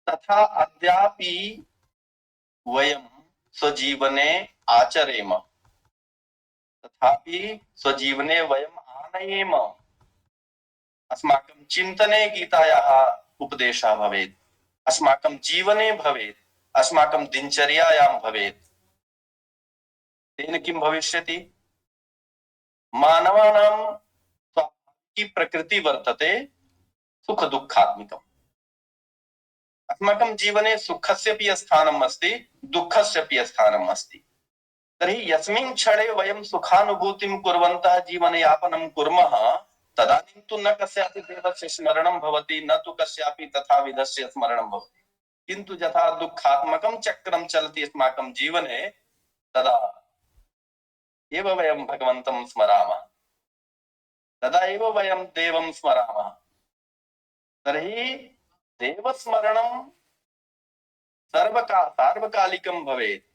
तथा अद्यापि वयं स्वजीवने आचरेम, तथापि स्वजीवने वयम् आनयेम। अस्माकं चिन्तने गीतायाः उपदेशः भवेत्, अस्माकं जीवने भवेत्, अस्माकं दिनचर्यायां भवेत्। तेन किं भविष्यति? मानवानां स्वाभाविकी प्रकृति वर्तते सुख दुःखात्मिकम्। अस्माकं जीवने सुखस्यपि स्थानम् अस्ति, दुःखस्यपि स्थानम् अस्ति। तर्हि यस्मिन् क्षणे वयं सुखानुभूतिं कुर्वन्तः जीवनयापनं कुर्मः तदानीं तु न कस्यापि देवस्य स्मरणं भवति, न तु कस्यापि तथाविधस्य स्मरणं भवति। किन्तु यथा दुःखात्मकं चक्रं चलति अस्माकं जीवने तदा एव वयं भगवन्तं स्मरामः, तदा एव वयं देवं स्मरामः। तर्हि देवस्मरणं सार्वकालिकं भवेत्।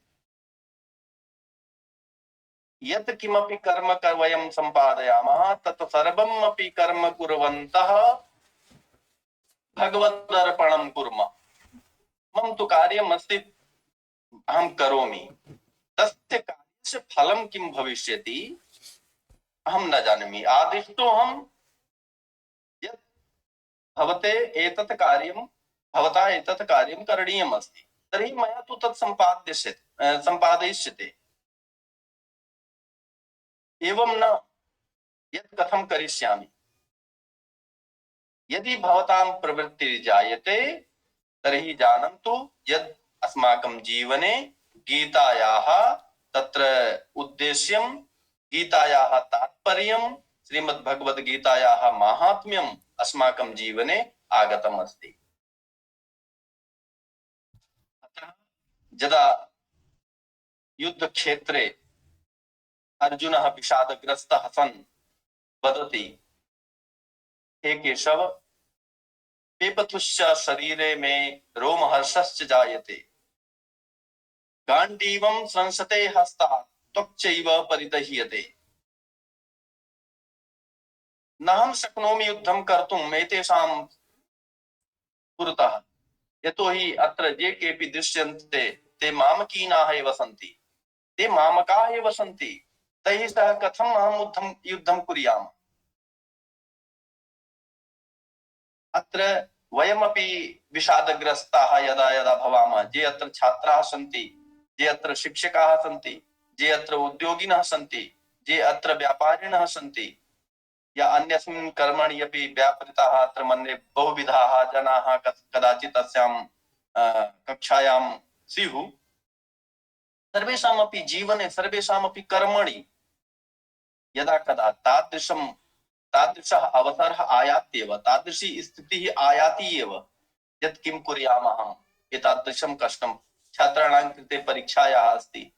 यत् किमपि कर्म वयं सम्पादयामः तत् सर्वम् अपि कर्म कुर्वन्तः भगवदर्पणं कुर्मः। मम तु कार्यम् अस्ति, अहं करोमि, तस्य कार्यस्य फलं किं भविष्यति अहं न जानामि। आदिष्टोऽहं यत् भवते एतत् कार्यं भवता एतत् कार्यं करणीयम् अस्ति, तर्हि मया तु तत् सम्पादयिष्यते। एवं न यत् कथं करिष्यामि। यदि भवतां प्रवृत्तिर्जायते तर्हि जानन्तु यत् अस्माकं जीवने गीतायाः तत्र उद्देश्यं, गीतायाः तात्पर्यं, श्रीमद्भगवद्गीतायाः माहात्म्यम् अस्माकं जीवने आगतम् अस्ति। अतः यदा युद्धक्षेत्रे अर्जुनः विषादग्रस्तः सन् वदति, हे केशव, पेपथुश्च शरीरे में रोमहर्षश्च जायते, गांडीवं संसते हस्तात् त्वक्चैव परिदह्यते, नाहं शक्नोमि युद्धं कर्तुम् एतेषां पुरतः, यतोहि अत्र ये केऽपि दृश्यन्ते ते मामकीनाः एव सन्ति, ते मामकाः एव सन्ति। तैः सह कथम् अहं युद्धं कुर्याम्। अत्र वयमपि विषादग्रस्ताः यदा यदा भवामः, ये अत्र छात्राः सन्ति, ये अत्र शिक्षकाः सन्ति, ये अत्र उद्योगिनः सन्ति, ये अत्र व्यापारिणः सन्ति, या अन्यस्मिन् कर्मणि अपि व्यापृताः अत्र मन्ये बहुविधाः जनाः कदाचित् अस्यां कक्षायां स्युः। सर्वेषामपि जीवने, सर्वेषामपि कर्मणि यदा कदा तादृशः अवसरः आयात्येव, तादृशी स्थितिः आयाति एव, यत् किं कुर्यामः, एतादृशं कष्टं छात्राणां कृते परीक्षायाः अस्ति,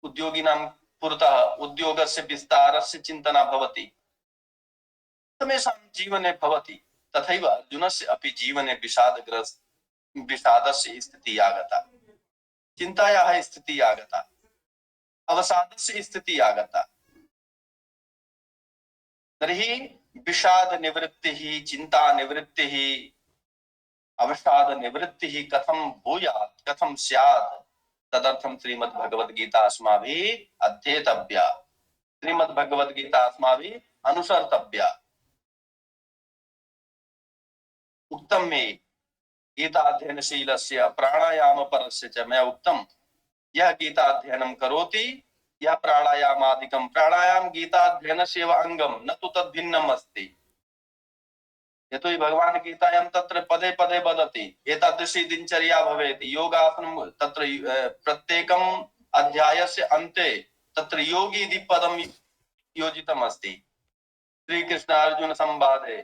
उद्योगिनां पुरतः उद्योगस्य विस्तारस्य चिन्तना भवति, समेषां जीवने भवति। तथैव अर्जुनस्य अपि जीवने विषादस्य स्थितिः आगता, चिन्तायाः स्थितिः आगता, अवसादस्य स्थितिः आगता। तर्हि विषाद निवृत्तिः, चिंता निवृत्तिः अवसाद निवृत्ति कथम भूयात् कथम स्यात् तदर्थम श्रीमद् भगवद गीता अस्माभिः अध्येतव्या, श्रीमद् भगवद गीता अस्माभिः अनुसर्तव्या। उक्तम मे गीताध्ययनशीलस्य प्राणायामपरस्य च मया उक्तम यह गीताध्ययनं करोति यह प्राणायामादिकं, प्राणायाम गीताध्ययनस्य एव अंगम, न तु तद्भिन्नम् अस्ति। यतोहि भगवान् गीतायां तत्र पदे पदे वदति एतादृशी दिनचर्या भवेत्, योगासनं तत्र प्रत्येकम् अध्यायस्य अन्ते तत्र योगी इति पदं योजितम् अस्ति। श्रीकृष्ण अर्जुन संवादे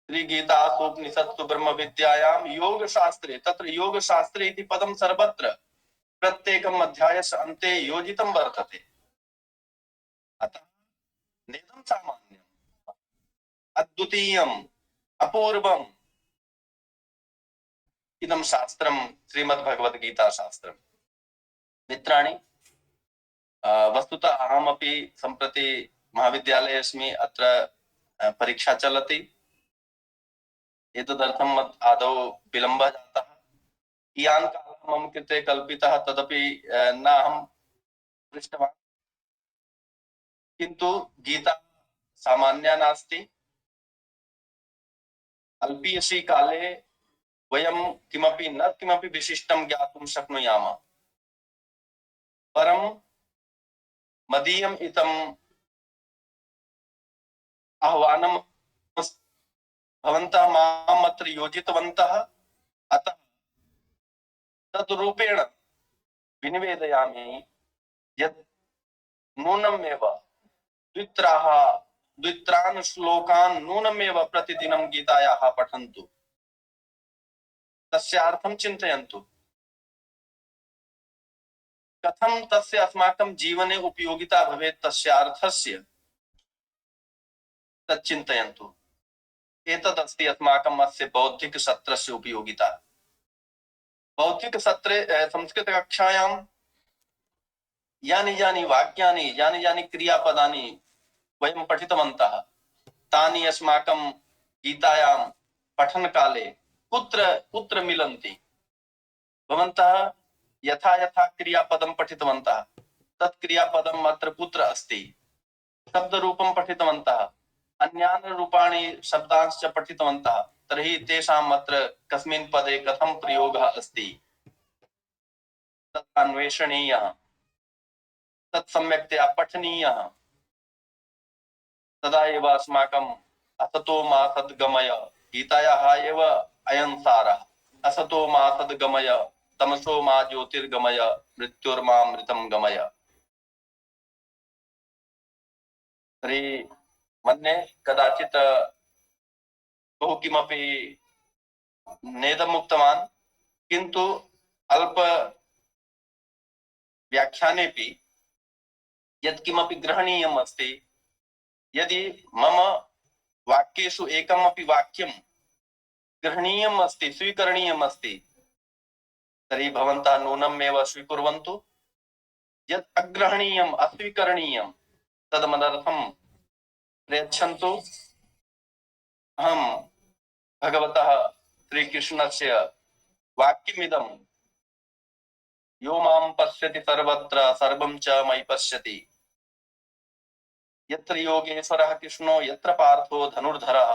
श्रीगीतासूपनिषत्सु ब्रह्म विद्यायां योग शास्त्रे, तत्र योग शास्त्रे इति पदं सर्वत्र प्रत्येकम् अध्यायस्य अन्ते योजितं वर्तते। अतः नेदं सामान्यम्, अद्वितीयम्, अपूर्वम् इदं शास्त्रं श्रीमद्भगवद्गीता शास्त्रम्। मित्राणि, वस्तुतः अहमपि सम्प्रति महाविद्यालये अस्मि, अत्र परीक्षा चलति। एतदर्थम् आदौ विलम्बः जातः। कियान् कालः मम कृते कल्पितः तदपि न अहं पृष्टवान्, किन्तु गीता सामान्या नास्ति। अल्पीयसि काले वयं किमपि न किमपि विशिष्टं ज्ञातुं शक्नुयाम, परं मदीयम् इदम् आह्वानं भवन्तः माम् अत्र योजितवन्तः, अतः तद्रूपेण विनिवेदयामि यत् नूनमेव द्वित्रान् श्लोकान् नूनमेव प्रतिदिनं गीतायाः पठन्तु, तस्यार्थं चिन्तयन्तु। कथं तस्य अस्माकं जीवने उपयोगिता भवेत् तस्यार्थस्य तच्चिन्तयन्तु। एतदस्ति अस्माकम् अस्य बौद्धिक सत्रस्य उपयोगिता। बौद्धिक सत्रे संस्कृतकक्षायां यानि यानि वाक्यानि, यानि यानि क्रियापदानि वयं पठितवन्तः, तानि अस्माकं गीतायां पठनकाले कुत्र कुत्र मिलन्ति। भवन्तः यथा यथा क्रियापदं पठितवन्तः तत् क्रियापदम् अत्र कुत्र अस्ति, शब्दरूपं पठितवन्तः, अन्यानि रूपाणि शब्दांश्च पठितवन्तः, तर्हि तेषाम् अत्र कस्मिन् पदे कथं प्रयोगः अस्ति तत् अन्वेषणीयः, तत् सम्यक्तया पठनीयः। तदा एव अस्माकम् असतो मा सद्गमय, गीतायाः एव अयं सारः। असतो मा सद्गमय तमसो मा ज्योतिर्गमय मृत्योर्मामृतं गमय। तर्हि मन्ये कदाचित् बहु किमपि नेदम् उक्तवान्, किन्तु अल्प व्याख्यानेपि यत्किमपि ग्रहणीयम् अस्ति। यदि मम वाक्येषु एकमपि वाक्यं ग्रहणीयम् अस्ति, स्वीकरणीयम् अस्ति, तर्हि भवन्तः नूनमेव स्वीकुर्वन्तु। यत् अग्रहणीयम्, अस्वीकरणीयं तदमदर्थं प्रयच्छन्तु। अहं भगवतः श्रीकृष्णस्य वाक्यमिदं, यो मां पश्यति सर्वत्र सर्वं च मयि पश्यति, यत्र योगेश्वरः कृष्णो यत्र पार्थो धनुर्धरः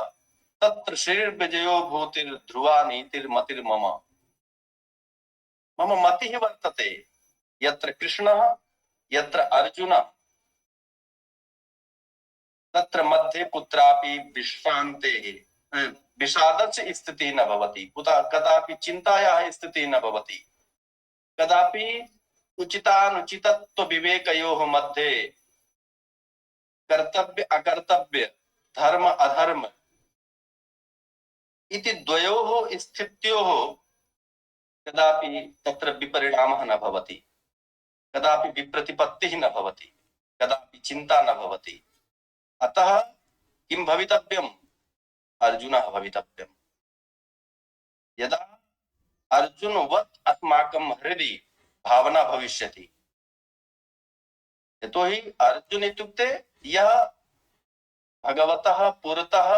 तत्र श्रीर्विजयो भूतिर्ध्रुवा नीतिर्मतिर्मम। मम मतिः वर्तते यत्र कृष्णः यत्र अर्जुनः तत्र मध्ये कुत्रापि विश्रान्तेः विषादस्य स्थितिः न भवति, कदापि चिन्तायाः स्थितिः न भवति, कदापि उचितानुचितत्व विवेकयोः मध्ये, कर्तव्य अकर्तव्य, धर्म अधर्म इति द्वयोः स्थित्योः कदापि तत्र विपरिणामः न भवति, कदापि विप्रतिपत्तिः न भवति, कदापि चिन्ता न भवति। अतः किं भवितव्यम्? अर्जुनः भवितव्यम्। यदा अर्जुनवत् अस्माकं हृदि भावना भविष्यति, यतोहि अर्जुन इत्युक्ते यः भगवतः पुरतः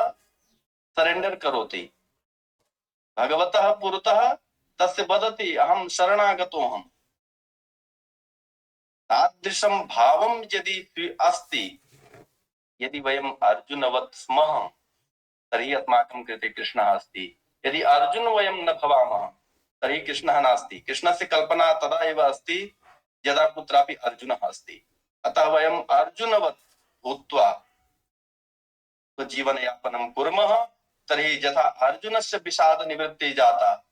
सरेंडर करोति भगवतः पुरतः तस्य वदति अहं शरणागतोऽहम्। तादृशं भावं यदि अस्ति, यदि वयम् अर्जुनवत् स्मः तर्हि अस्माकं कृते कृष्णः अस्ति। यदि अर्जुन वयं न भवामः तर्हि कृष्णः नास्ति। कृष्णस्य कल्पना तदा एव अस्ति यदा कुत्रापि अर्जुनः अस्ति। अतः वयम् अर्जुनवत् भूत्वा जीवनयापनं कुर्मः तर्हि यथा अर्जुनस्य विषाद निवृत्ति जाता,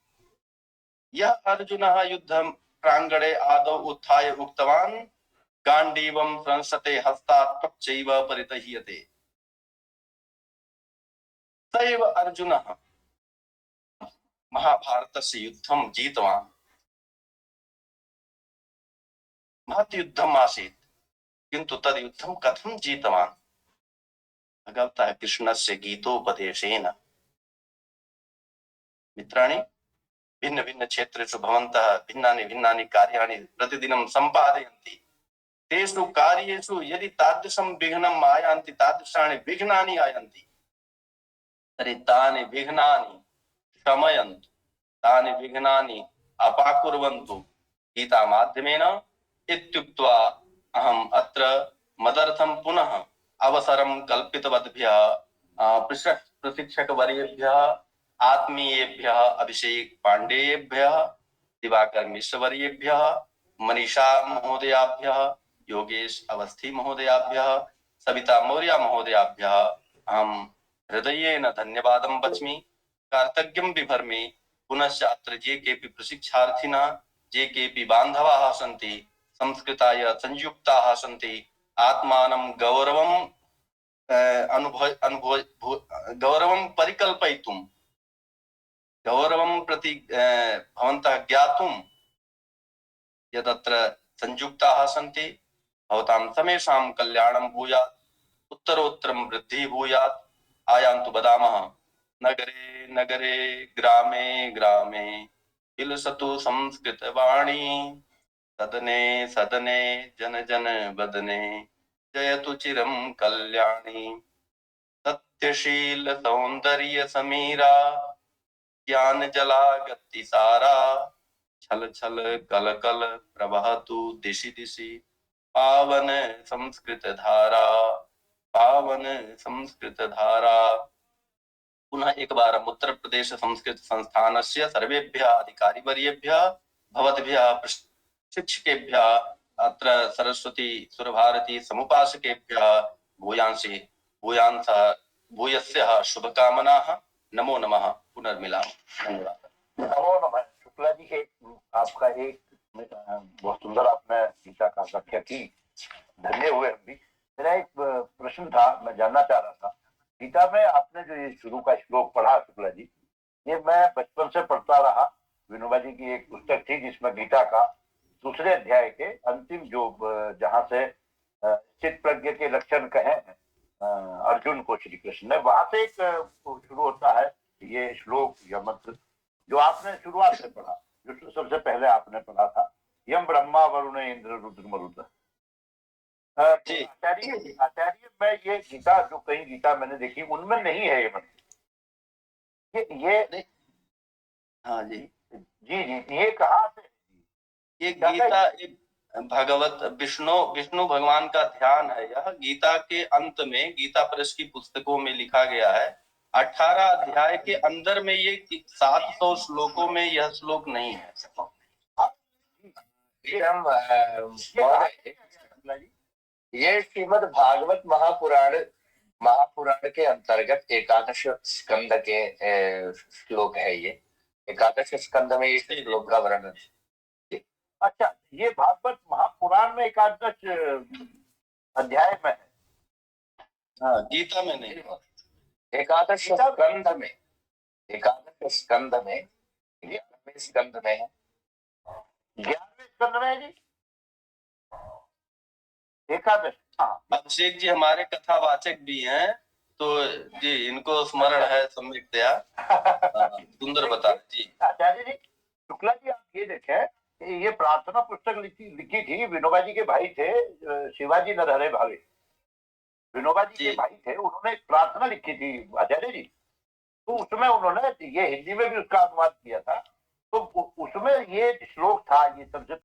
यः अर्जुनः युद्धं प्राङ्गणे आदौ उत्थाय उक्तवान् गाण्डीवं संसते हस्तात् त्वच्चैव परितह्यते, स एव अर्जुनः महाभारतस्य युद्धं जीतवान्। महत् युद्धम् आसीत्, किन्तु तद् युद्धं कथं जीतवान्? भगवतः कृष्णस्य गीतोपदेशेन। मित्राणि, भिन्न भिन्न क्षेत्रेषु भवन्तः भिन्नानि भिन्नानि कार्याणि प्रतिदिनं सम्पादयन्ति। तेषु कार्येषु यदि तादृशं विघ्नम् आयान्ति, तादृशानि विघ्नानि आयान्ति, तर्हि तानि विघ्नानि शमयन्तु, तानि विघ्नानि अपाकुर्वन्तु गीतामाध्यमेन इत्युक्त्वा अहम् अत्र मदर्थं पुनः अवसरं कल्पितवद्भ्यः प्रशिक्षकवर्येभ्यः, आत्मीयेभ्यः अभिषेक पाण्डेयेभ्यः, दिवाकर मिश्र वर्येभ्यः, मनीषा महोदयाभ्यः, योगेश अवस्थी महोदयाभ्यः, सविता मौर्य महोदयाभ्यः अहं हृदयेन धन्यवादं वच्मि, कार्तज्ञं बिभर्मि। पुनश्च अत्र ये केऽपि प्रशिक्षार्थिनः, ये केऽपि बान्धवाः सन्ति, संस्कृताय संयुक्ताः सन्ति, आत्मानं गौरवं परिकल्पयितुं, गौरवं प्रति भवन्तः ज्ञातुं यदत्र संयुक्ताः सन्ति, भवतां समेषां कल्याणं भूयात्, उत्तरोत्तरं वृद्धिः भूयात्। आयान्तु वदामः नगरे नगरे ग्रामे ग्रामे विलसतु संस्कृतवाणी, सदने सदने जन जन वदने जयतु चिरं कल्याणी। सत्यशील सौंदर्य समीरा ज्ञान जला गति सारा, छल छल कल कल प्रवहतु दिशि दिशि पावन संस्कृत धारा, पावन संस्कृत धारा। पुनः एक बार उत्तर प्रदेश संस्कृत संस्थानस्य सर्वेभ्यः अधिकारिवर्येभ्यः, भवद्भ्यः प्रशिक्षकेभ्यः, अत्र सरस्वती सुरभारती समुपासकेभ्यः भूयस्यः शुभकामनाः। नमो नमः। पुनर्मिलामः। धन्यवाद। नमो नमः। शुक्ला जी, आपका एक बहुत सुंदर आपने गीता का व्याख्या की, धन्य हुए हम भी। मेरा एक प्रश्न था, मैं जानना चाह रहा था, गीता में आपने जो ये शुरू का श्लोक पढ़ा शुक्ला जी, ये मैं बचपन से पढ़ता रहा। विनोबा जी की एक पुस्तक थी जिसमें गीता का दूसरे अध्याय के अंतिम जो जहाँ से चित्त प्रज्ञ के लक्षण कहे हैं अर्जुन को श्री कृष्ण ने, वहां से एक शुरू होता है ये श्लोक या मंत्र जो आपने शुरुआत से पढ़ा, जो सबसे पहले आपने पढ़ा था, यम ब्रह्मा वरुण इंद्र रुद्र मरुत। आचार्य मैं ये गीता जो कई गीता मैंने देखी उनमें नहीं है ये मंत्र। ये हाँ जी जी जी, ये कहाँ से? ये गीता एक भगवत विष्णु भगवान का ध्यान है। यह गीता के अंत में गीता प्रेस की पुस्तकों में लिखा गया है। 18 अध्याय के अंदर में ये 700 श्लोकों में यह श्लोक नहीं है। ये श्रीमद् भागवत महापुराण के अंतर्गत एकादश स्कंद के श्लोक है। ये एकादश स्कंद में इस श्लोक का वर्णन। अच्छा, ये भागवत महापुराण में एकादश अध्याय में है? हाँ, गीता में नहीं। एकादश स्कंद में, एकादश स्कंद में 11वें स्कंद में है। 11वें स्कंद में है जी एकादश। हाँ, अभिषेक जी हमारे कथावाचक भी हैं, तो जी इनको स्मरण है सम्यकतया। सुंदर बता जी। आचार्य जी, शुक्ला जी, आप ये देखें, ये प्रार्थना पुस्तक लिखी थी, विनोबा जी के भाई थे शिवाजी नरहरे भावे, विनोबा जी के भाई थे, उन्होंने प्रार्थना लिखी थी आचार्य जी। तो उसमें उन्होंने ये हिंदी में भी उसका अनुवाद किया था। तो उसमें ये श्लोक था, ये संस्कृत